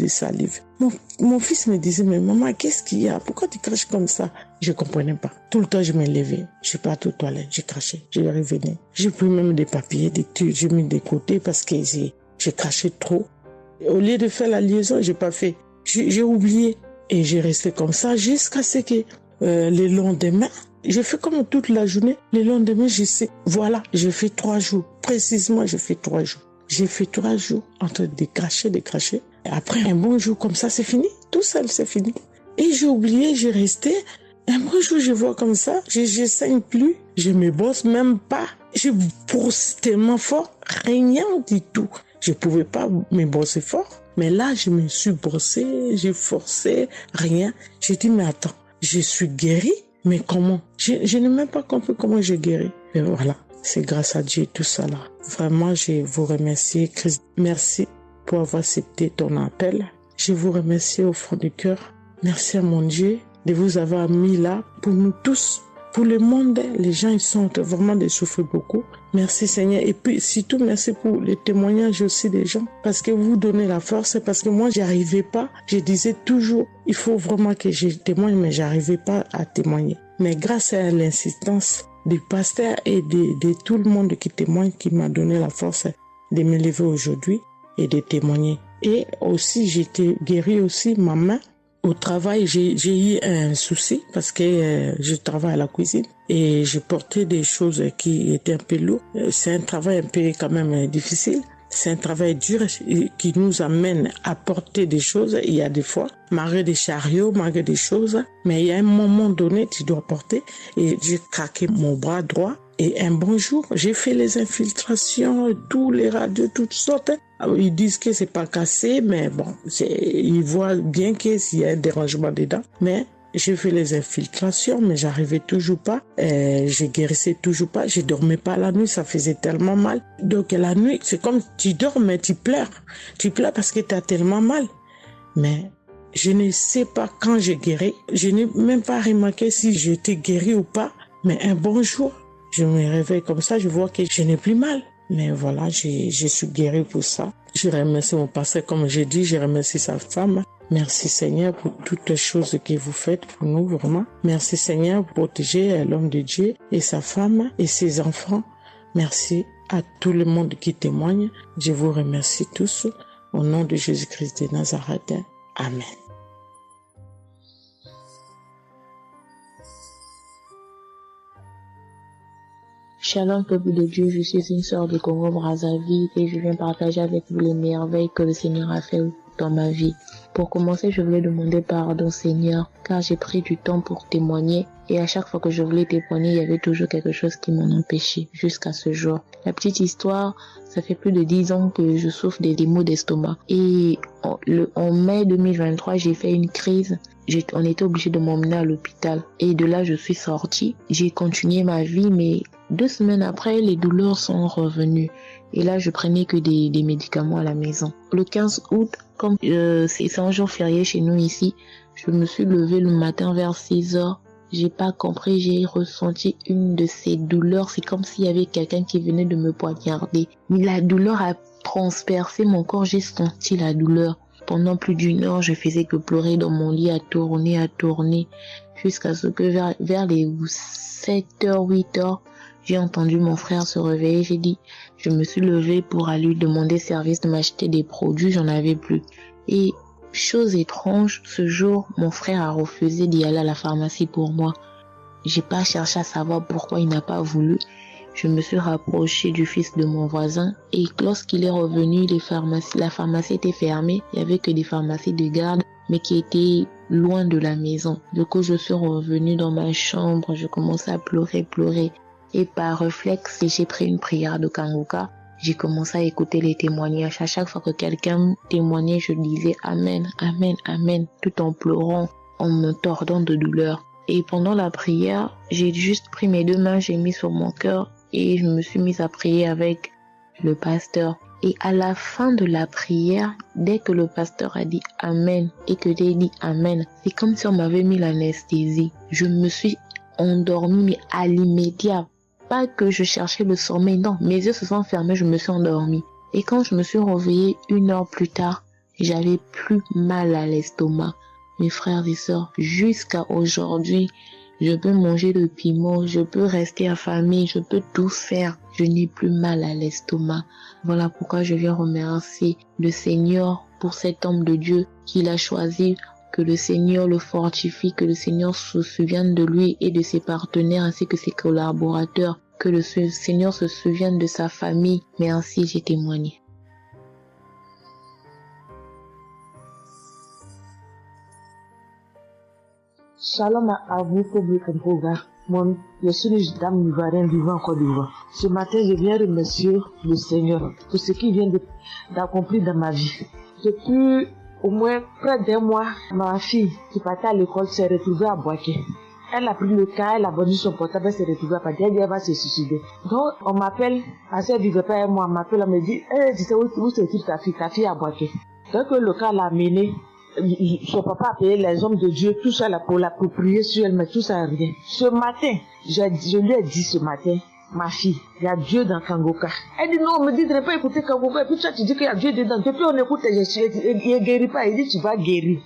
N: Mon fils me disait, mais maman, qu'est-ce qu'il y a? Pourquoi tu craches comme ça? Je comprenais pas. Tout le temps, je me levais. Je suis partie aux toilettes, j'ai craché, je revenais. J'ai pris même des papiers, des trucs, j'ai mis de côté parce que j'ai craché trop. Au lieu de faire la liaison, j'ai pas fait. J'ai oublié. Et j'ai resté comme ça jusqu'à ce que le lendemain, j'ai fait comme toute la journée. Le lendemain, je sais, voilà, j'ai fait 3 jours. Précisément, j'ai fait 3 jours. J'ai fait 3 jours en train de cracher. Et après, un bon jour comme ça, c'est fini. Tout seul, c'est fini. Et j'ai oublié, j'ai resté. Un bon jour, je vois comme ça, je saigne plus. Je me brosse même pas. Je brosse tellement fort, rien du tout. Je pouvais pas me brosser fort. Mais là, je me suis brossé, j'ai forcé, rien. J'ai dit, mais attends, je suis guérie, mais comment? Je n'ai même pas compris comment j'ai guéri. Et voilà, c'est grâce à Dieu tout ça là. Vraiment, je vous remercie, Christ. Merci pour avoir accepté ton appel. Je vous remercie au fond du cœur. Merci à mon Dieu de vous avoir mis là pour nous tous. Pour le monde, les gens, ils sont vraiment de souffrir beaucoup. Merci Seigneur. Et puis, surtout, merci pour les témoignages aussi des gens. Parce que vous donnez la force. Parce que moi, j'arrivais pas. Je disais toujours, il faut vraiment que je témoigne, mais j'arrivais pas à témoigner. Mais grâce à l'insistance du pasteur et de tout le monde qui témoigne, qui m'a donné la force de me lever aujourd'hui et de témoigner. Et aussi, j'étais guérie aussi, ma main. Au travail, j'ai eu un souci parce que je travaille à la cuisine et j'ai porté des choses qui étaient un peu lourdes. C'est un travail un peu quand même difficile. C'est un travail dur qui nous amène à porter des choses. Il y a des fois, malgré des chariots, malgré des choses, mais il y a un moment donné, tu dois porter. Et j'ai craqué mon bras droit. Et un bon jour, j'ai fait les infiltrations, tous les radios, toutes sortes. Ils disent que c'est pas cassé, mais bon, ils voient bien qu'il y a un dérangement dedans. Mais j'ai fait les infiltrations, mais j'arrivais toujours pas. Je guérissais toujours pas. Je dormais pas la nuit, ça faisait tellement mal. Donc la nuit, c'est comme tu dors, mais tu pleures. Tu pleures parce que tu as tellement mal. Mais je ne sais pas quand j'ai guéri. Je n'ai même pas remarqué si j'étais guéri ou pas. Mais un bon jour, je me réveille comme ça, je vois que je n'ai plus mal. Mais voilà, je suis guérie pour ça. Je remercie mon pasteur, comme j'ai dit, je remercie sa femme. Merci Seigneur pour toutes les choses que vous faites pour nous, vraiment. Merci Seigneur pour protéger l'homme de Dieu et sa femme et ses enfants. Merci à tout le monde qui témoigne. Je vous remercie tous. Au nom de Jésus-Christ de Nazareth. Amen.
S: Shalom peuple de Dieu, je suis une sœur de Congo-Brazzaville et je viens partager avec vous les merveilles que le Seigneur a fait dans ma vie. Pour commencer, je voulais demander pardon Seigneur, car j'ai pris du temps pour témoigner et à chaque fois que je voulais témoigner, il y avait toujours quelque chose qui m'en empêchait jusqu'à ce jour. La petite histoire, ça fait plus de 10 ans que je souffre des maux d'estomac et en mai 2023, j'ai fait une crise. On était obligé de m'emmener à l'hôpital et de là, je suis sortie. J'ai continué ma vie, mais 2 semaines après, les douleurs sont revenues. Et là, je prenais que des médicaments à la maison. Le 15 août, comme c'est un jour férié chez nous ici, je me suis levée le matin vers 6 heures. J'ai pas compris, j'ai ressenti une de ces douleurs. C'est comme s'il y avait quelqu'un qui venait de me poignarder. Mais la douleur a transpercé mon corps, j'ai senti la douleur. Pendant plus d'1 heure, je faisais que pleurer dans mon lit, à tourner, jusqu'à ce que vers les 7h, 8h, j'ai entendu mon frère se réveiller. Je me suis levée pour aller lui demander service de m'acheter des produits, j'en avais plus. Et chose étrange, ce jour, mon frère a refusé d'y aller à la pharmacie pour moi. J'ai pas cherché à savoir pourquoi il n'a pas voulu. Je me suis rapprochée du fils de mon voisin et lorsqu'il est revenu, la pharmacie était fermée. Il y avait que des pharmacies de garde, mais qui étaient loin de la maison. Du coup, je suis revenue dans ma chambre, je commençais à pleurer. Et par réflexe, j'ai pris une prière de Kangoka. j'ai commencé à écouter les témoignages. À chaque fois que quelqu'un témoignait, je disais Amen, Amen, Amen, tout en pleurant, en me tordant de douleur. Et pendant la prière, j'ai juste pris mes 2 mains, j'ai mis sur mon cœur et je me suis mise à prier avec le pasteur. Et à la fin de la prière, dès que le pasteur a dit Amen et que j'ai dit Amen, c'est comme si on m'avait mis l'anesthésie. Je me suis endormie, mais à l'immédiat. Pas que je cherchais le sommeil, non, mes yeux se sont fermés, je me suis endormie. Et quand je me suis réveillée 1 heure plus tard, j'avais plus mal à l'estomac. Mes frères et sœurs, jusqu'à aujourd'hui, je peux manger le piment, je peux rester affamée, je peux tout faire. Je n'ai plus mal à l'estomac. Voilà pourquoi je viens remercier le Seigneur pour cet homme de Dieu qu'il a choisi, que le Seigneur le fortifie, que le Seigneur se souvienne de lui et de ses partenaires ainsi que ses collaborateurs, que le Seigneur se souvienne de sa famille. Merci, j'ai témoigné.
K: Shalom à vous, public Kangoka. Moi, je suis une dame ivoirienne vivant en Côte d'Ivoire. Ce matin, je viens remercier le Seigneur pour ce qu'il vient d'accomplir dans ma vie. Depuis au moins près d'1 mois, ma fille qui partait à l'école s'est retrouvée à Boaké. Elle a pris le cas, elle a vendu son portable, elle s'est retrouvée à partir, elle va se suicider. Donc, on m'appelle, parce qu'elle vivait pas avec moi, on m'appelle, on me dit, tu sais où se trouve ta fille à Boaké. Donc, le cas l'a amené. Son papa a payé les hommes de Dieu, tout ça là pour l'approprier sur elle, mais tout ça rien. Ce matin, je lui ai dit ce matin, ma fille, il y a Dieu dans Kangoka. Elle dit non, on me dit de ne pas écouter Kangoka, et puis toi tu dis qu'il y a Dieu dedans. Depuis on écoute, il ne guérit pas, il dit tu vas guérir.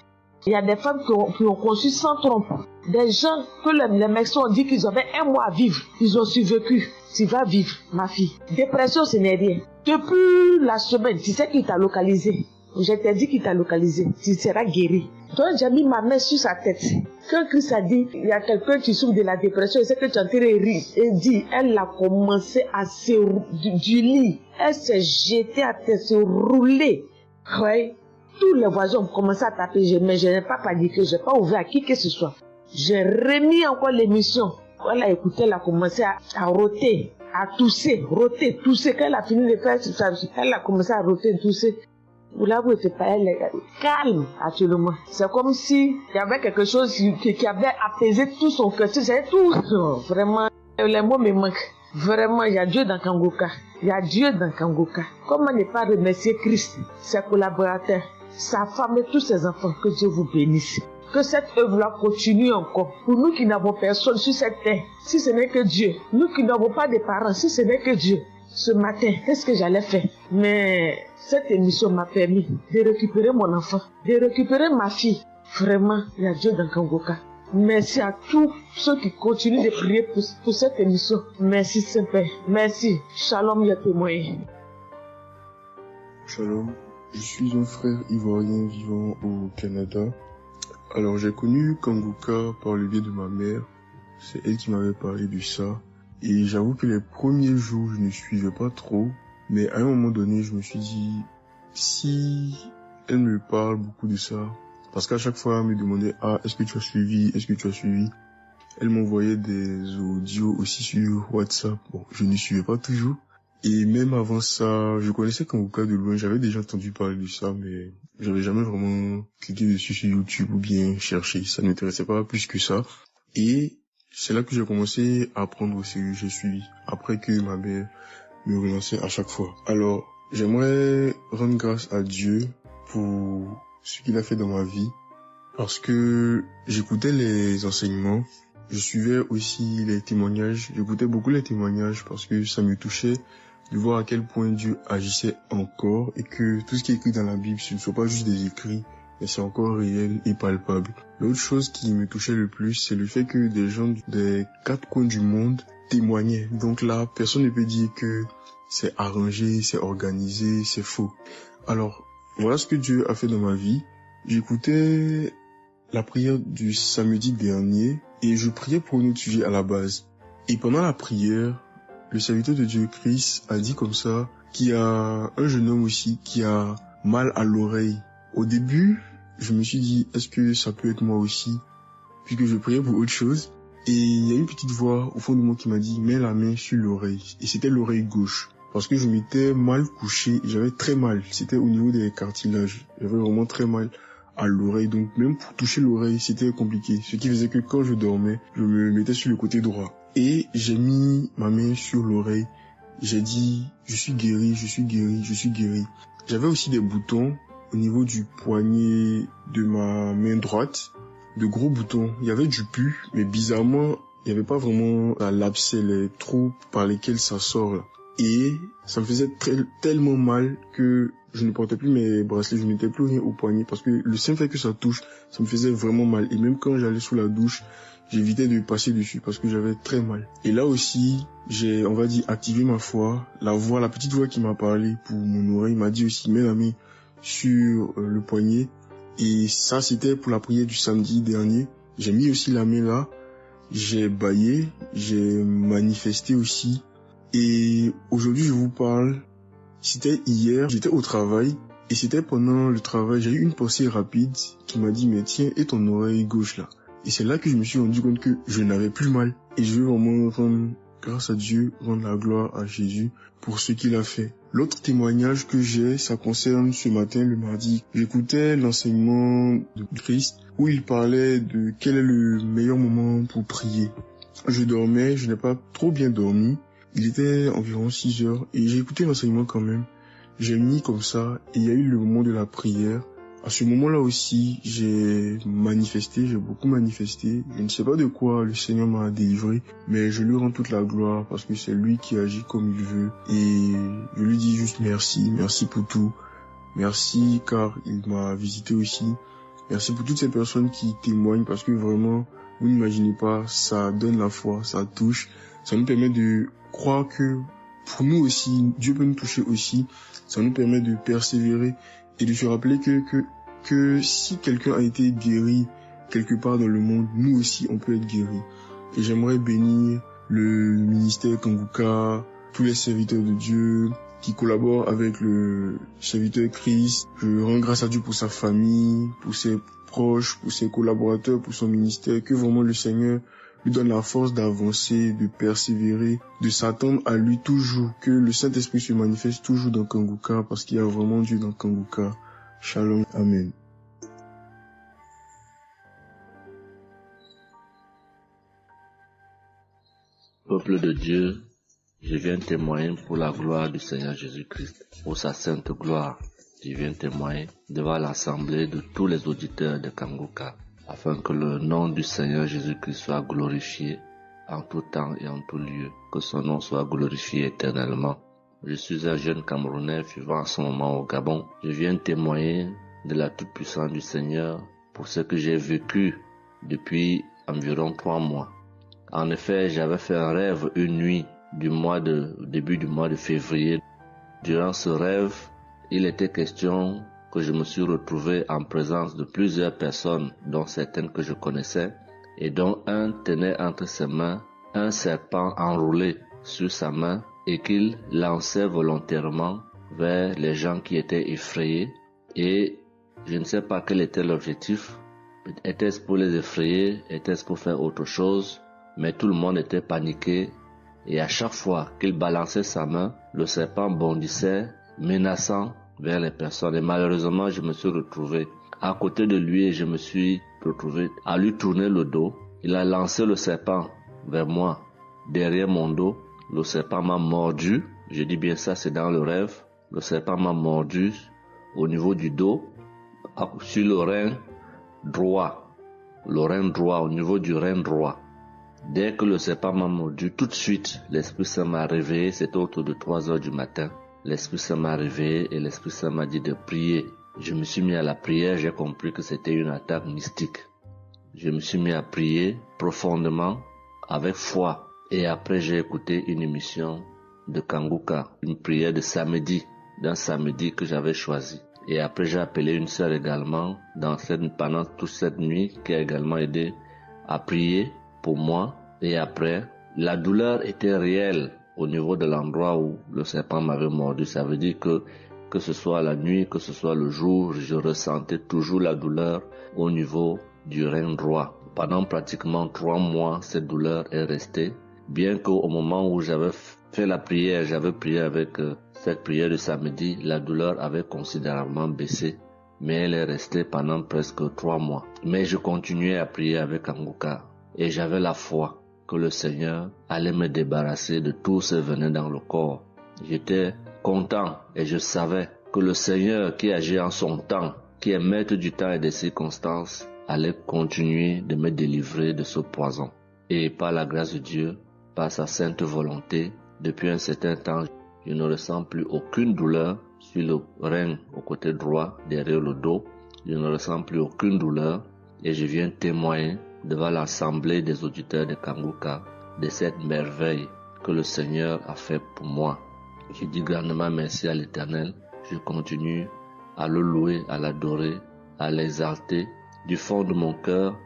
K: Il y a des femmes qui ont conçu sans trompe. Des gens que les médecins ont dit qu'ils avaient 1 mois à vivre, ils ont survécu. Tu vas vivre, ma fille. Dépression, ce n'est rien. Depuis la semaine, tu sais qui t'a localisé. Je t'ai dit qu'il t'a localisé, tu seras guéri. Donc j'ai mis ma main sur sa tête. Quand Christ a dit, il y a quelqu'un qui souffre de la dépression, et c'est que tu es en train de rire. Et dit, elle a commencé à se du lit. Elle s'est jetée à terre, se rouler. Ouais. Tous les voisins ont commencé à taper, mais je n'ai pas paniqué, je n'ai pas ouvert à qui que ce soit. J'ai remis encore l'émission. Quand elle a écouté, elle a commencé à roter, à tousser, roter, tousser. Quand elle a fini de faire ça, elle a commencé à roter, tousser. Vous l'avez fait pas, elle est calme actuellement. C'est comme si il y avait quelque chose qui avait apaisé tout son cœur. C'est tout. Vraiment, les mots me manquent. Vraiment, il y a Dieu dans Kangoka. Il y a Dieu dans Kangoka. Comment ne pas remercier Christ, ses collaborateurs, sa femme et tous ses enfants. Que Dieu vous bénisse. Que cette œuvre-là continue encore. Pour nous qui n'avons personne sur cette terre, si ce n'est que Dieu. Nous qui n'avons pas de parents, si ce n'est que Dieu. Ce matin, qu'est-ce que j'allais faire? Mais cette émission m'a permis de récupérer mon enfant, de récupérer ma fille. Vraiment, il y a Dieu dans Kangoka. Merci à tous ceux qui continuent de prier pour cette émission. Merci Saint-Père. Merci. Shalom, les témoins.
T: Shalom. Je suis un frère ivoirien vivant au Canada. Alors j'ai connu Kangoka par le biais de ma mère. C'est elle qui m'avait parlé de ça. Et j'avoue que les premiers jours, je ne suivais pas trop. Mais à un moment donné, je me suis dit, si elle me parle beaucoup de ça, parce qu'à chaque fois, elle me demandait, est-ce que tu as suivi? Est-ce que tu as suivi? Elle m'envoyait des audios aussi sur WhatsApp. Bon, je ne suivais pas toujours. Et même avant ça, je connaissais Kangoka de loin. J'avais déjà entendu parler de ça, mais j'avais jamais vraiment cliqué dessus sur YouTube ou bien cherché. Ça ne m'intéressait pas plus que ça. Et c'est là que j'ai commencé à prendre au sérieux. J'ai suivi. Après que ma mère me relançait à chaque fois. Alors, j'aimerais rendre grâce à Dieu pour ce qu'il a fait dans ma vie. Parce que j'écoutais les enseignements. Je suivais aussi les témoignages. J'écoutais beaucoup les témoignages parce que ça me touchait de voir à quel point Dieu agissait encore et que tout ce qui est écrit dans la Bible, ce ne soit pas juste des écrits, mais c'est encore réel et palpable. L'autre chose qui me touchait le plus, c'est le fait que des gens des 4 coins du monde témoignaient. Donc là, personne ne peut dire que c'est arrangé, c'est organisé, c'est faux. Alors, voilà ce que Dieu a fait dans ma vie. J'écoutais la prière du samedi dernier et je priais pour un autre sujet à la base. Et pendant la prière, le serviteur de Dieu, Christ, a dit comme ça qu'il y a un jeune homme aussi qui a mal à l'oreille. Au début, je me suis dit, est-ce que ça peut être moi aussi? Puisque je priais pour autre chose. Et il y a une petite voix au fond de moi qui m'a dit, mets la main sur l'oreille. Et c'était l'oreille gauche. parce que je m'étais mal couché, j'avais très mal, c'était au niveau des cartilages, j'avais vraiment très mal à l'oreille, donc même pour toucher l'oreille, c'était compliqué, ce qui faisait que quand je dormais, je me mettais sur le côté droit. Et j'ai mis ma main sur l'oreille, j'ai dit, je suis guéri, je suis guéri, je suis guéri. J'avais aussi des boutons au niveau du poignet de ma main droite, de gros boutons. Il y avait du pus, mais bizarrement, il n'y avait pas vraiment l'abcès, les trous par lesquels ça sort là. Et ça me faisait tellement mal que je ne portais plus mes bracelets, je ne mettais plus rien au poignet parce que le simple fait que ça touche, ça me faisait vraiment mal. Et même quand j'allais sous la douche, j'évitais de passer dessus parce que j'avais très mal. Et là aussi, j'ai, on va dire, activé ma foi. La petite voix qui m'a parlé pour mon oreille m'a dit aussi, mets la main sur le poignet. Et ça, c'était pour la prière du samedi dernier. J'ai mis aussi la main là. J'ai bâillé, j'ai manifesté aussi. Et aujourd'hui, je vous parle, c'était hier, j'étais au travail. Et c'était pendant le travail, j'ai eu une pensée rapide qui m'a dit, mais tiens, et ton oreille gauche là? Et c'est là que je me suis rendu compte que je n'avais plus mal. Et je veux vraiment rendre grâce à Dieu, rendre la gloire à Jésus pour ce qu'il a fait. L'autre témoignage que j'ai, ça concerne ce matin, le mardi. J'écoutais l'enseignement de Christ où il parlait de quel est le meilleur moment pour prier. Je dormais, je n'ai pas trop bien dormi. Il était environ 6 heures et j'ai écouté l'enseignement quand même. J'ai mis comme ça et il y a eu le moment de la prière. À ce moment-là aussi, j'ai manifesté, j'ai beaucoup manifesté. Je ne sais pas de quoi le Seigneur m'a délivré, mais je lui rends toute la gloire parce que c'est lui qui agit comme il veut. Et je lui dis juste merci, merci pour tout. Merci car il m'a visité aussi. Merci pour toutes ces personnes qui témoignent parce que vraiment, vous n'imaginez pas, ça donne la foi, ça touche. Ça nous permet de croire que pour nous aussi, Dieu peut nous toucher aussi. Ça nous permet de persévérer et de se rappeler que si quelqu'un a été guéri quelque part dans le monde, nous aussi on peut être guéri. Et j'aimerais bénir le ministère Kanguka, tous les serviteurs de Dieu qui collaborent avec le serviteur Christ. Je rends grâce à Dieu pour sa famille, pour ses proches, pour ses collaborateurs, pour son ministère, que vraiment le Seigneur lui donne la force d'avancer, de persévérer, de s'attendre à lui toujours, que le Saint-Esprit se manifeste toujours dans Kanguka, parce qu'il y a vraiment Dieu dans Kanguka. Shalom, Amen.
U: Peuple de Dieu, je viens témoigner pour la gloire du Seigneur Jésus-Christ, pour sa sainte gloire. Je viens témoigner devant l'assemblée de tous les auditeurs de Kanguka, afin que le nom du Seigneur Jésus-Christ soit glorifié en tout temps et en tout lieu, que son nom soit glorifié éternellement. Je suis un jeune Camerounais vivant en ce moment au Gabon. Je viens témoigner de la toute-puissance du Seigneur pour ce que j'ai vécu depuis environ 3 mois. En effet, j'avais fait un rêve une nuit début du mois de février. Durant ce rêve, il était question que je me suis retrouvé en présence de plusieurs personnes, dont certaines que je connaissais, et dont un tenait entre ses mains un serpent enroulé sur sa main et qu'il lançait volontairement vers les gens qui étaient effrayés. Et je ne sais pas quel était l'objectif. Était-ce pour les effrayer? Était-ce pour faire autre chose? Mais tout le monde était paniqué. Et à chaque fois qu'il balançait sa main, le serpent bondissait, menaçant vers les personnes. Et malheureusement, je me suis retrouvé à côté de lui et je me suis retrouvé à lui tourner le dos. Il a lancé le serpent vers moi, derrière mon dos. Le serpent m'a mordu. Je dis bien ça, c'est dans le rêve. Le serpent m'a mordu au niveau du dos, sur le rein droit. Le rein droit, au niveau du rein droit. Dès que le serpent m'a mordu, tout de suite, l'Esprit Saint m'a réveillé. C'était autour de 3 heures du matin. L'Esprit Saint m'a réveillé et l'Esprit Saint m'a dit de prier. Je me suis mis à la prière, j'ai compris que c'était une attaque mystique. Je me suis mis à prier profondément, avec foi. Et après, j'ai écouté une émission de Kanguka, une prière de samedi, d'un samedi que j'avais choisi. Et après, j'ai appelé une sœur également pendant toute cette nuit qui a également aidé à prier pour moi. Et après, la douleur était réelle au niveau de l'endroit où le serpent m'avait mordu. Ça veut dire que ce soit la nuit, que ce soit le jour, je ressentais toujours la douleur au niveau du rein droit. Pendant pratiquement 3 mois, cette douleur est restée. Bien qu'au moment où j'avais fait la prière, j'avais prié avec cette prière de samedi, la douleur avait considérablement baissé, mais elle est restée pendant presque 3 mois. Mais je continuais à prier avec Kanguka et j'avais la foi que le Seigneur allait me débarrasser de tout ce venin dans le corps. J'étais content et je savais que le Seigneur qui agit en son temps, qui est maître du temps et des circonstances, allait continuer de me délivrer de ce poison. Et par la grâce de Dieu, par sa sainte volonté, depuis un certain temps, je ne ressens plus aucune douleur sur le rein au côté droit, derrière le dos. Je ne ressens plus aucune douleur et je viens témoigner devant l'assemblée des auditeurs de Kanguka de cette merveille que le Seigneur a fait pour moi. Je dis grandement merci à l'Éternel. Je continue à le louer, à l'adorer, à l'exalter du fond de mon cœur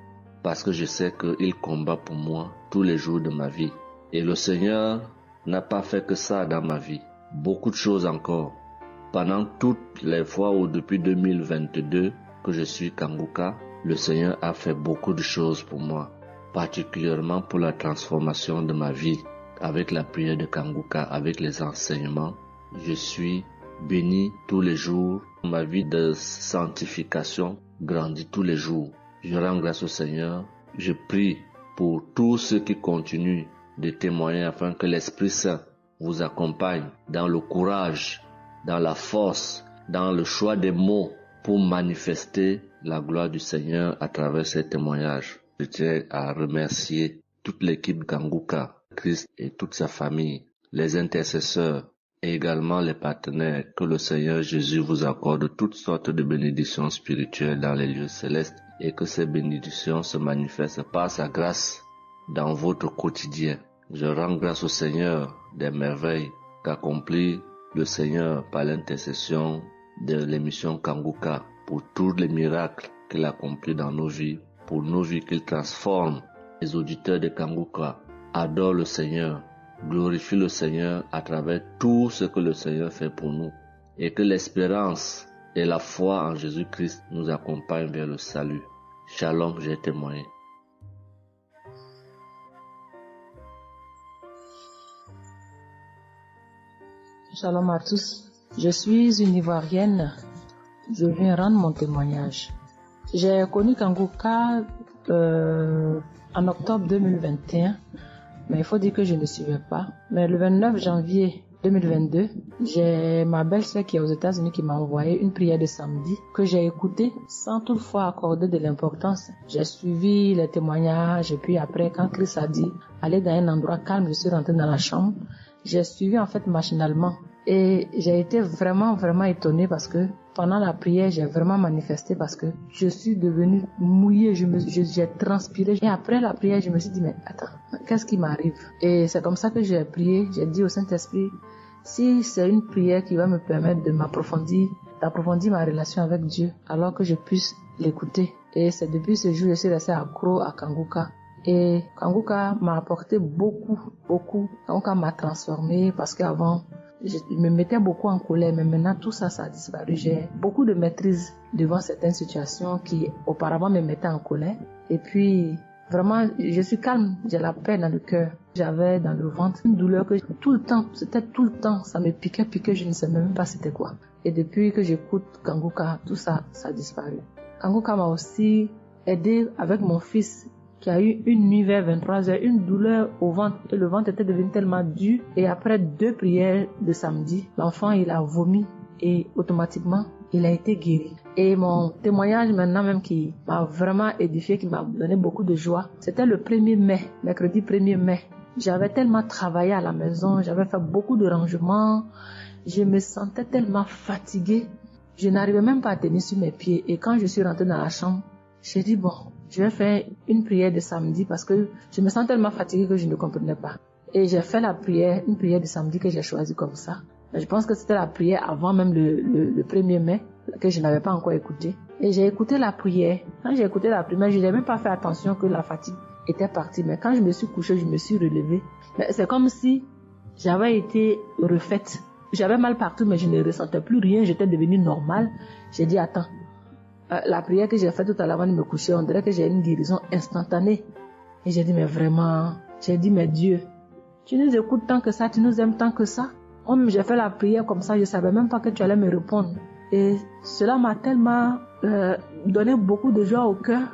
U: parce que je sais qu'il combat pour moi tous les jours de ma vie. Et le Seigneur n'a pas fait que ça dans ma vie. Beaucoup de choses encore. Pendant toutes les fois où depuis 2022 que je suis Kanguka, le Seigneur a fait beaucoup de choses pour moi, particulièrement pour la transformation de ma vie. Avec la prière de Kanguka, avec les enseignements, je suis béni tous les jours. Ma vie de sanctification grandit tous les jours. Je rends grâce au Seigneur. Je prie pour tous ceux qui continuent de témoigner afin que l'Esprit Saint vous accompagne dans le courage, dans la force, dans le choix des mots pour manifester la gloire du Seigneur à travers ces témoignages. Je tiens à remercier toute l'équipe Kanguka, Christ et toute sa famille, les intercesseurs et également les partenaires. Que le Seigneur Jésus vous accorde toutes sortes de bénédictions spirituelles dans les lieux célestes et que ces bénédictions se manifestent par sa grâce dans votre quotidien. Je rends grâce au Seigneur des merveilles qu'accomplit le Seigneur par l'intercession de l'émission Kanguka pour tous les miracles qu'il accomplit dans nos vies, pour nos vies qu'il transforme. Les auditeurs de Kanguka adorent le Seigneur, glorifient le Seigneur à travers tout ce que le Seigneur fait pour nous et que l'espérance et la foi en Jésus-Christ nous accompagnent vers le salut. Shalom, j'ai témoigné.
A: Shalom à tous. Je suis une Ivoirienne. Je viens rendre mon témoignage. J'ai connu Kanguka en octobre 2021, mais il faut dire que je ne suivais pas. Mais le 29 janvier 2022, j'ai ma belle-sœur qui est aux États-Unis qui m'a envoyé une prière de samedi que j'ai écoutée sans toutefois accorder de l'importance. J'ai suivi les témoignages et puis après, quand Christ a dit aller dans un endroit calme, je suis rentrée dans la chambre. J'ai suivi en fait machinalement et j'ai été vraiment étonnée parce que pendant la prière, j'ai vraiment manifesté parce que je suis devenue mouillée, j'ai transpiré. Et après la prière, je me suis dit, mais attends, qu'est-ce qui m'arrive? Et c'est comme ça que j'ai prié, j'ai dit au Saint-Esprit, si c'est une prière qui va me permettre d'approfondir ma relation avec Dieu, alors que je puisse l'écouter. Et c'est depuis ce jour que je suis restée accro à Kanguka. Et Kanguka m'a apporté beaucoup. Kanguka m'a transformée parce qu'avant, je me mettais beaucoup en colère, mais maintenant tout ça a disparu. J'ai beaucoup de maîtrise devant certaines situations qui auparavant me mettaient en colère. Et puis, vraiment, je suis calme, j'ai la paix dans le cœur. J'avais dans le ventre une douleur que tout le temps, ça me piquait, je ne sais même pas c'était quoi. Et depuis que j'écoute Kanguka, tout ça a disparu. Kanguka m'a aussi aidé avec mon fils qui a eu une nuit vers 23h, une douleur au ventre et le ventre était devenu tellement dur et après 2 prières de samedi, l'enfant il a vomi et automatiquement il a été guéri. Et mon témoignage maintenant même qui m'a vraiment édifié, qui m'a donné beaucoup de joie, c'était le 1er mai, mercredi 1er mai. J'avais tellement travaillé à la maison, j'avais fait beaucoup de rangements, je me sentais tellement fatiguée, je n'arrivais même pas à tenir sur mes pieds et quand je suis rentrée dans la chambre, j'ai dit bon, je vais faire une prière de samedi parce que je me sens tellement fatiguée que je ne comprenais pas. Et j'ai fait une prière de samedi que j'ai choisie comme ça. Mais je pense que c'était la prière avant même le 1er mai que je n'avais pas encore écouté. Et j'ai écouté la prière. Quand j'ai écouté la prière, je n'avais même pas fait attention que la fatigue était partie. Mais quand je me suis couchée, je me suis relevée. Mais c'est comme si j'avais été refaite. J'avais mal partout, mais je ne ressentais plus rien. J'étais devenue normale. J'ai dit, attends. La prière que j'ai faite tout à l'heure avant de me coucher, on dirait que j'ai une guérison instantanée. Et j'ai dit, mais vraiment, j'ai dit, mais Dieu, Tu nous écoutes tant que ça, tu nous aimes tant que ça. J'ai fait la prière comme ça, je ne savais même pas que tu allais me répondre. Et cela m'a tellement donné beaucoup de joie au cœur.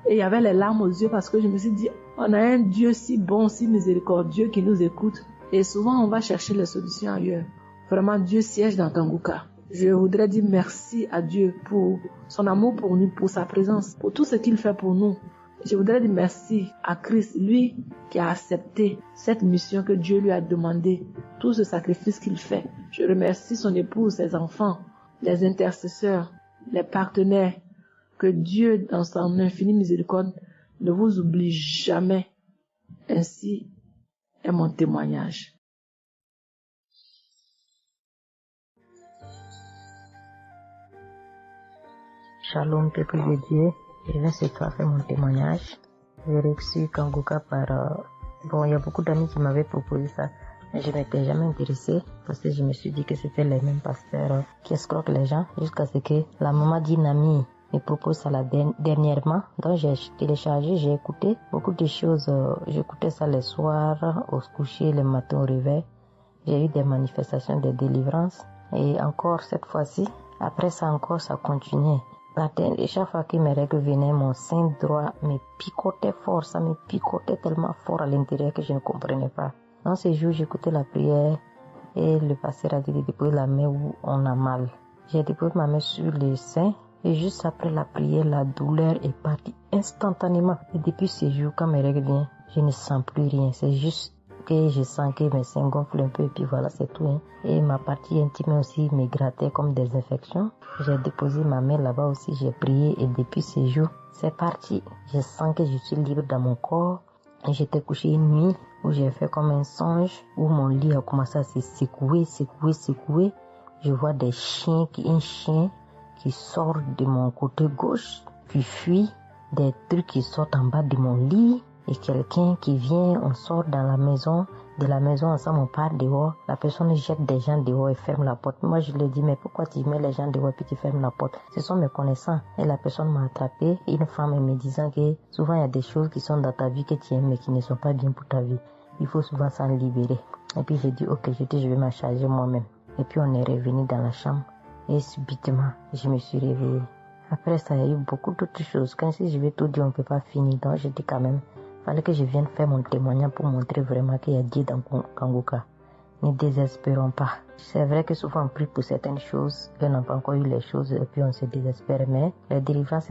A: Et il y avait les larmes aux yeux parce que je me suis dit, on a un Dieu si bon, si miséricordieux qui nous écoute. Et souvent, on va chercher les solutions ailleurs. Vraiment, Dieu siège dans Kanguka. Je voudrais dire merci à Dieu pour son amour pour nous, pour sa présence, pour tout ce qu'il fait pour nous. Je voudrais dire merci à Christ, lui qui a accepté cette mission que Dieu lui a demandé, tout ce sacrifice qu'il fait. Je remercie son épouse, ses enfants, les intercesseurs, les partenaires. Que Dieu, dans son infinie miséricorde, ne vous oublie jamais. Ainsi est mon témoignage.
D: Shalom, peuple de Dieu. Je viens ce soir faire mon témoignage. J'ai reçu Kanguka par... il y a beaucoup d'amis qui m'avaient proposé ça. Mais je m'étais jamais intéressée parce que je me suis dit que c'était les mêmes pasteurs qui escroquent les gens jusqu'à ce que la maman d'une amie me propose ça dernièrement. Donc j'ai téléchargé, j'ai écouté beaucoup de choses. J'écoutais ça les soirs, au coucher, le matin au réveil. J'ai eu des manifestations de délivrance. Et encore cette fois-ci, après ça encore, ça continuait. Et chaque fois que mes règles venaient, mon sein droit me picotait fort. Ça me picotait tellement fort à l'intérieur que je ne comprenais pas. Dans ces jours, j'écoutais la prière et le pasteur a dit de déposer la main où on a mal. J'ai déposé ma main sur le sein. Et juste après la prière, la douleur est partie instantanément. Et depuis ce jour, quand mes règles viennent, je ne sens plus rien. C'est juste que je sens que mes seins gonflent un peu et puis voilà, c'est tout. Et ma partie intime aussi me grattait comme des infections. J'ai déposé ma main là-bas aussi, j'ai prié et depuis ce jour, c'est parti. Je sens que je suis libre dans mon corps. Et j'étais couché une nuit où j'ai fait comme un songe, où mon lit a commencé à se secouer. Je vois un chien qui sort de mon côté gauche, qui fuit, des trucs qui sortent en bas de mon lit, et quelqu'un qui vient, on sort dans la maison, de la maison ensemble, on part dehors, la personne jette des gens dehors et ferme la porte. Moi je lui dis, mais pourquoi tu mets les gens dehors et puis tu fermes la porte? Ce sont mes connaissants. Et la personne m'a attrapé, une femme me disant que souvent il y a des choses qui sont dans ta vie que tu aimes mais qui ne sont pas bien pour ta vie. Il faut souvent s'en libérer. Et puis j'ai dit, ok, je vais m'en charger moi-même. Et puis on est revenu dans la chambre. Et subitement, je me suis réveillée. Après ça, il y a eu beaucoup d'autres choses. Quand si je vais tout dire, on ne peut pas finir. Donc, je dis quand même, il fallait que je vienne faire mon témoignage pour montrer vraiment qu'il y a Dieu dans Kanguka. Ne désespérons pas. C'est vrai que souvent on prie pour certaines choses, et on n'a pas encore eu les choses, et puis on se désespère. Mais la délivrance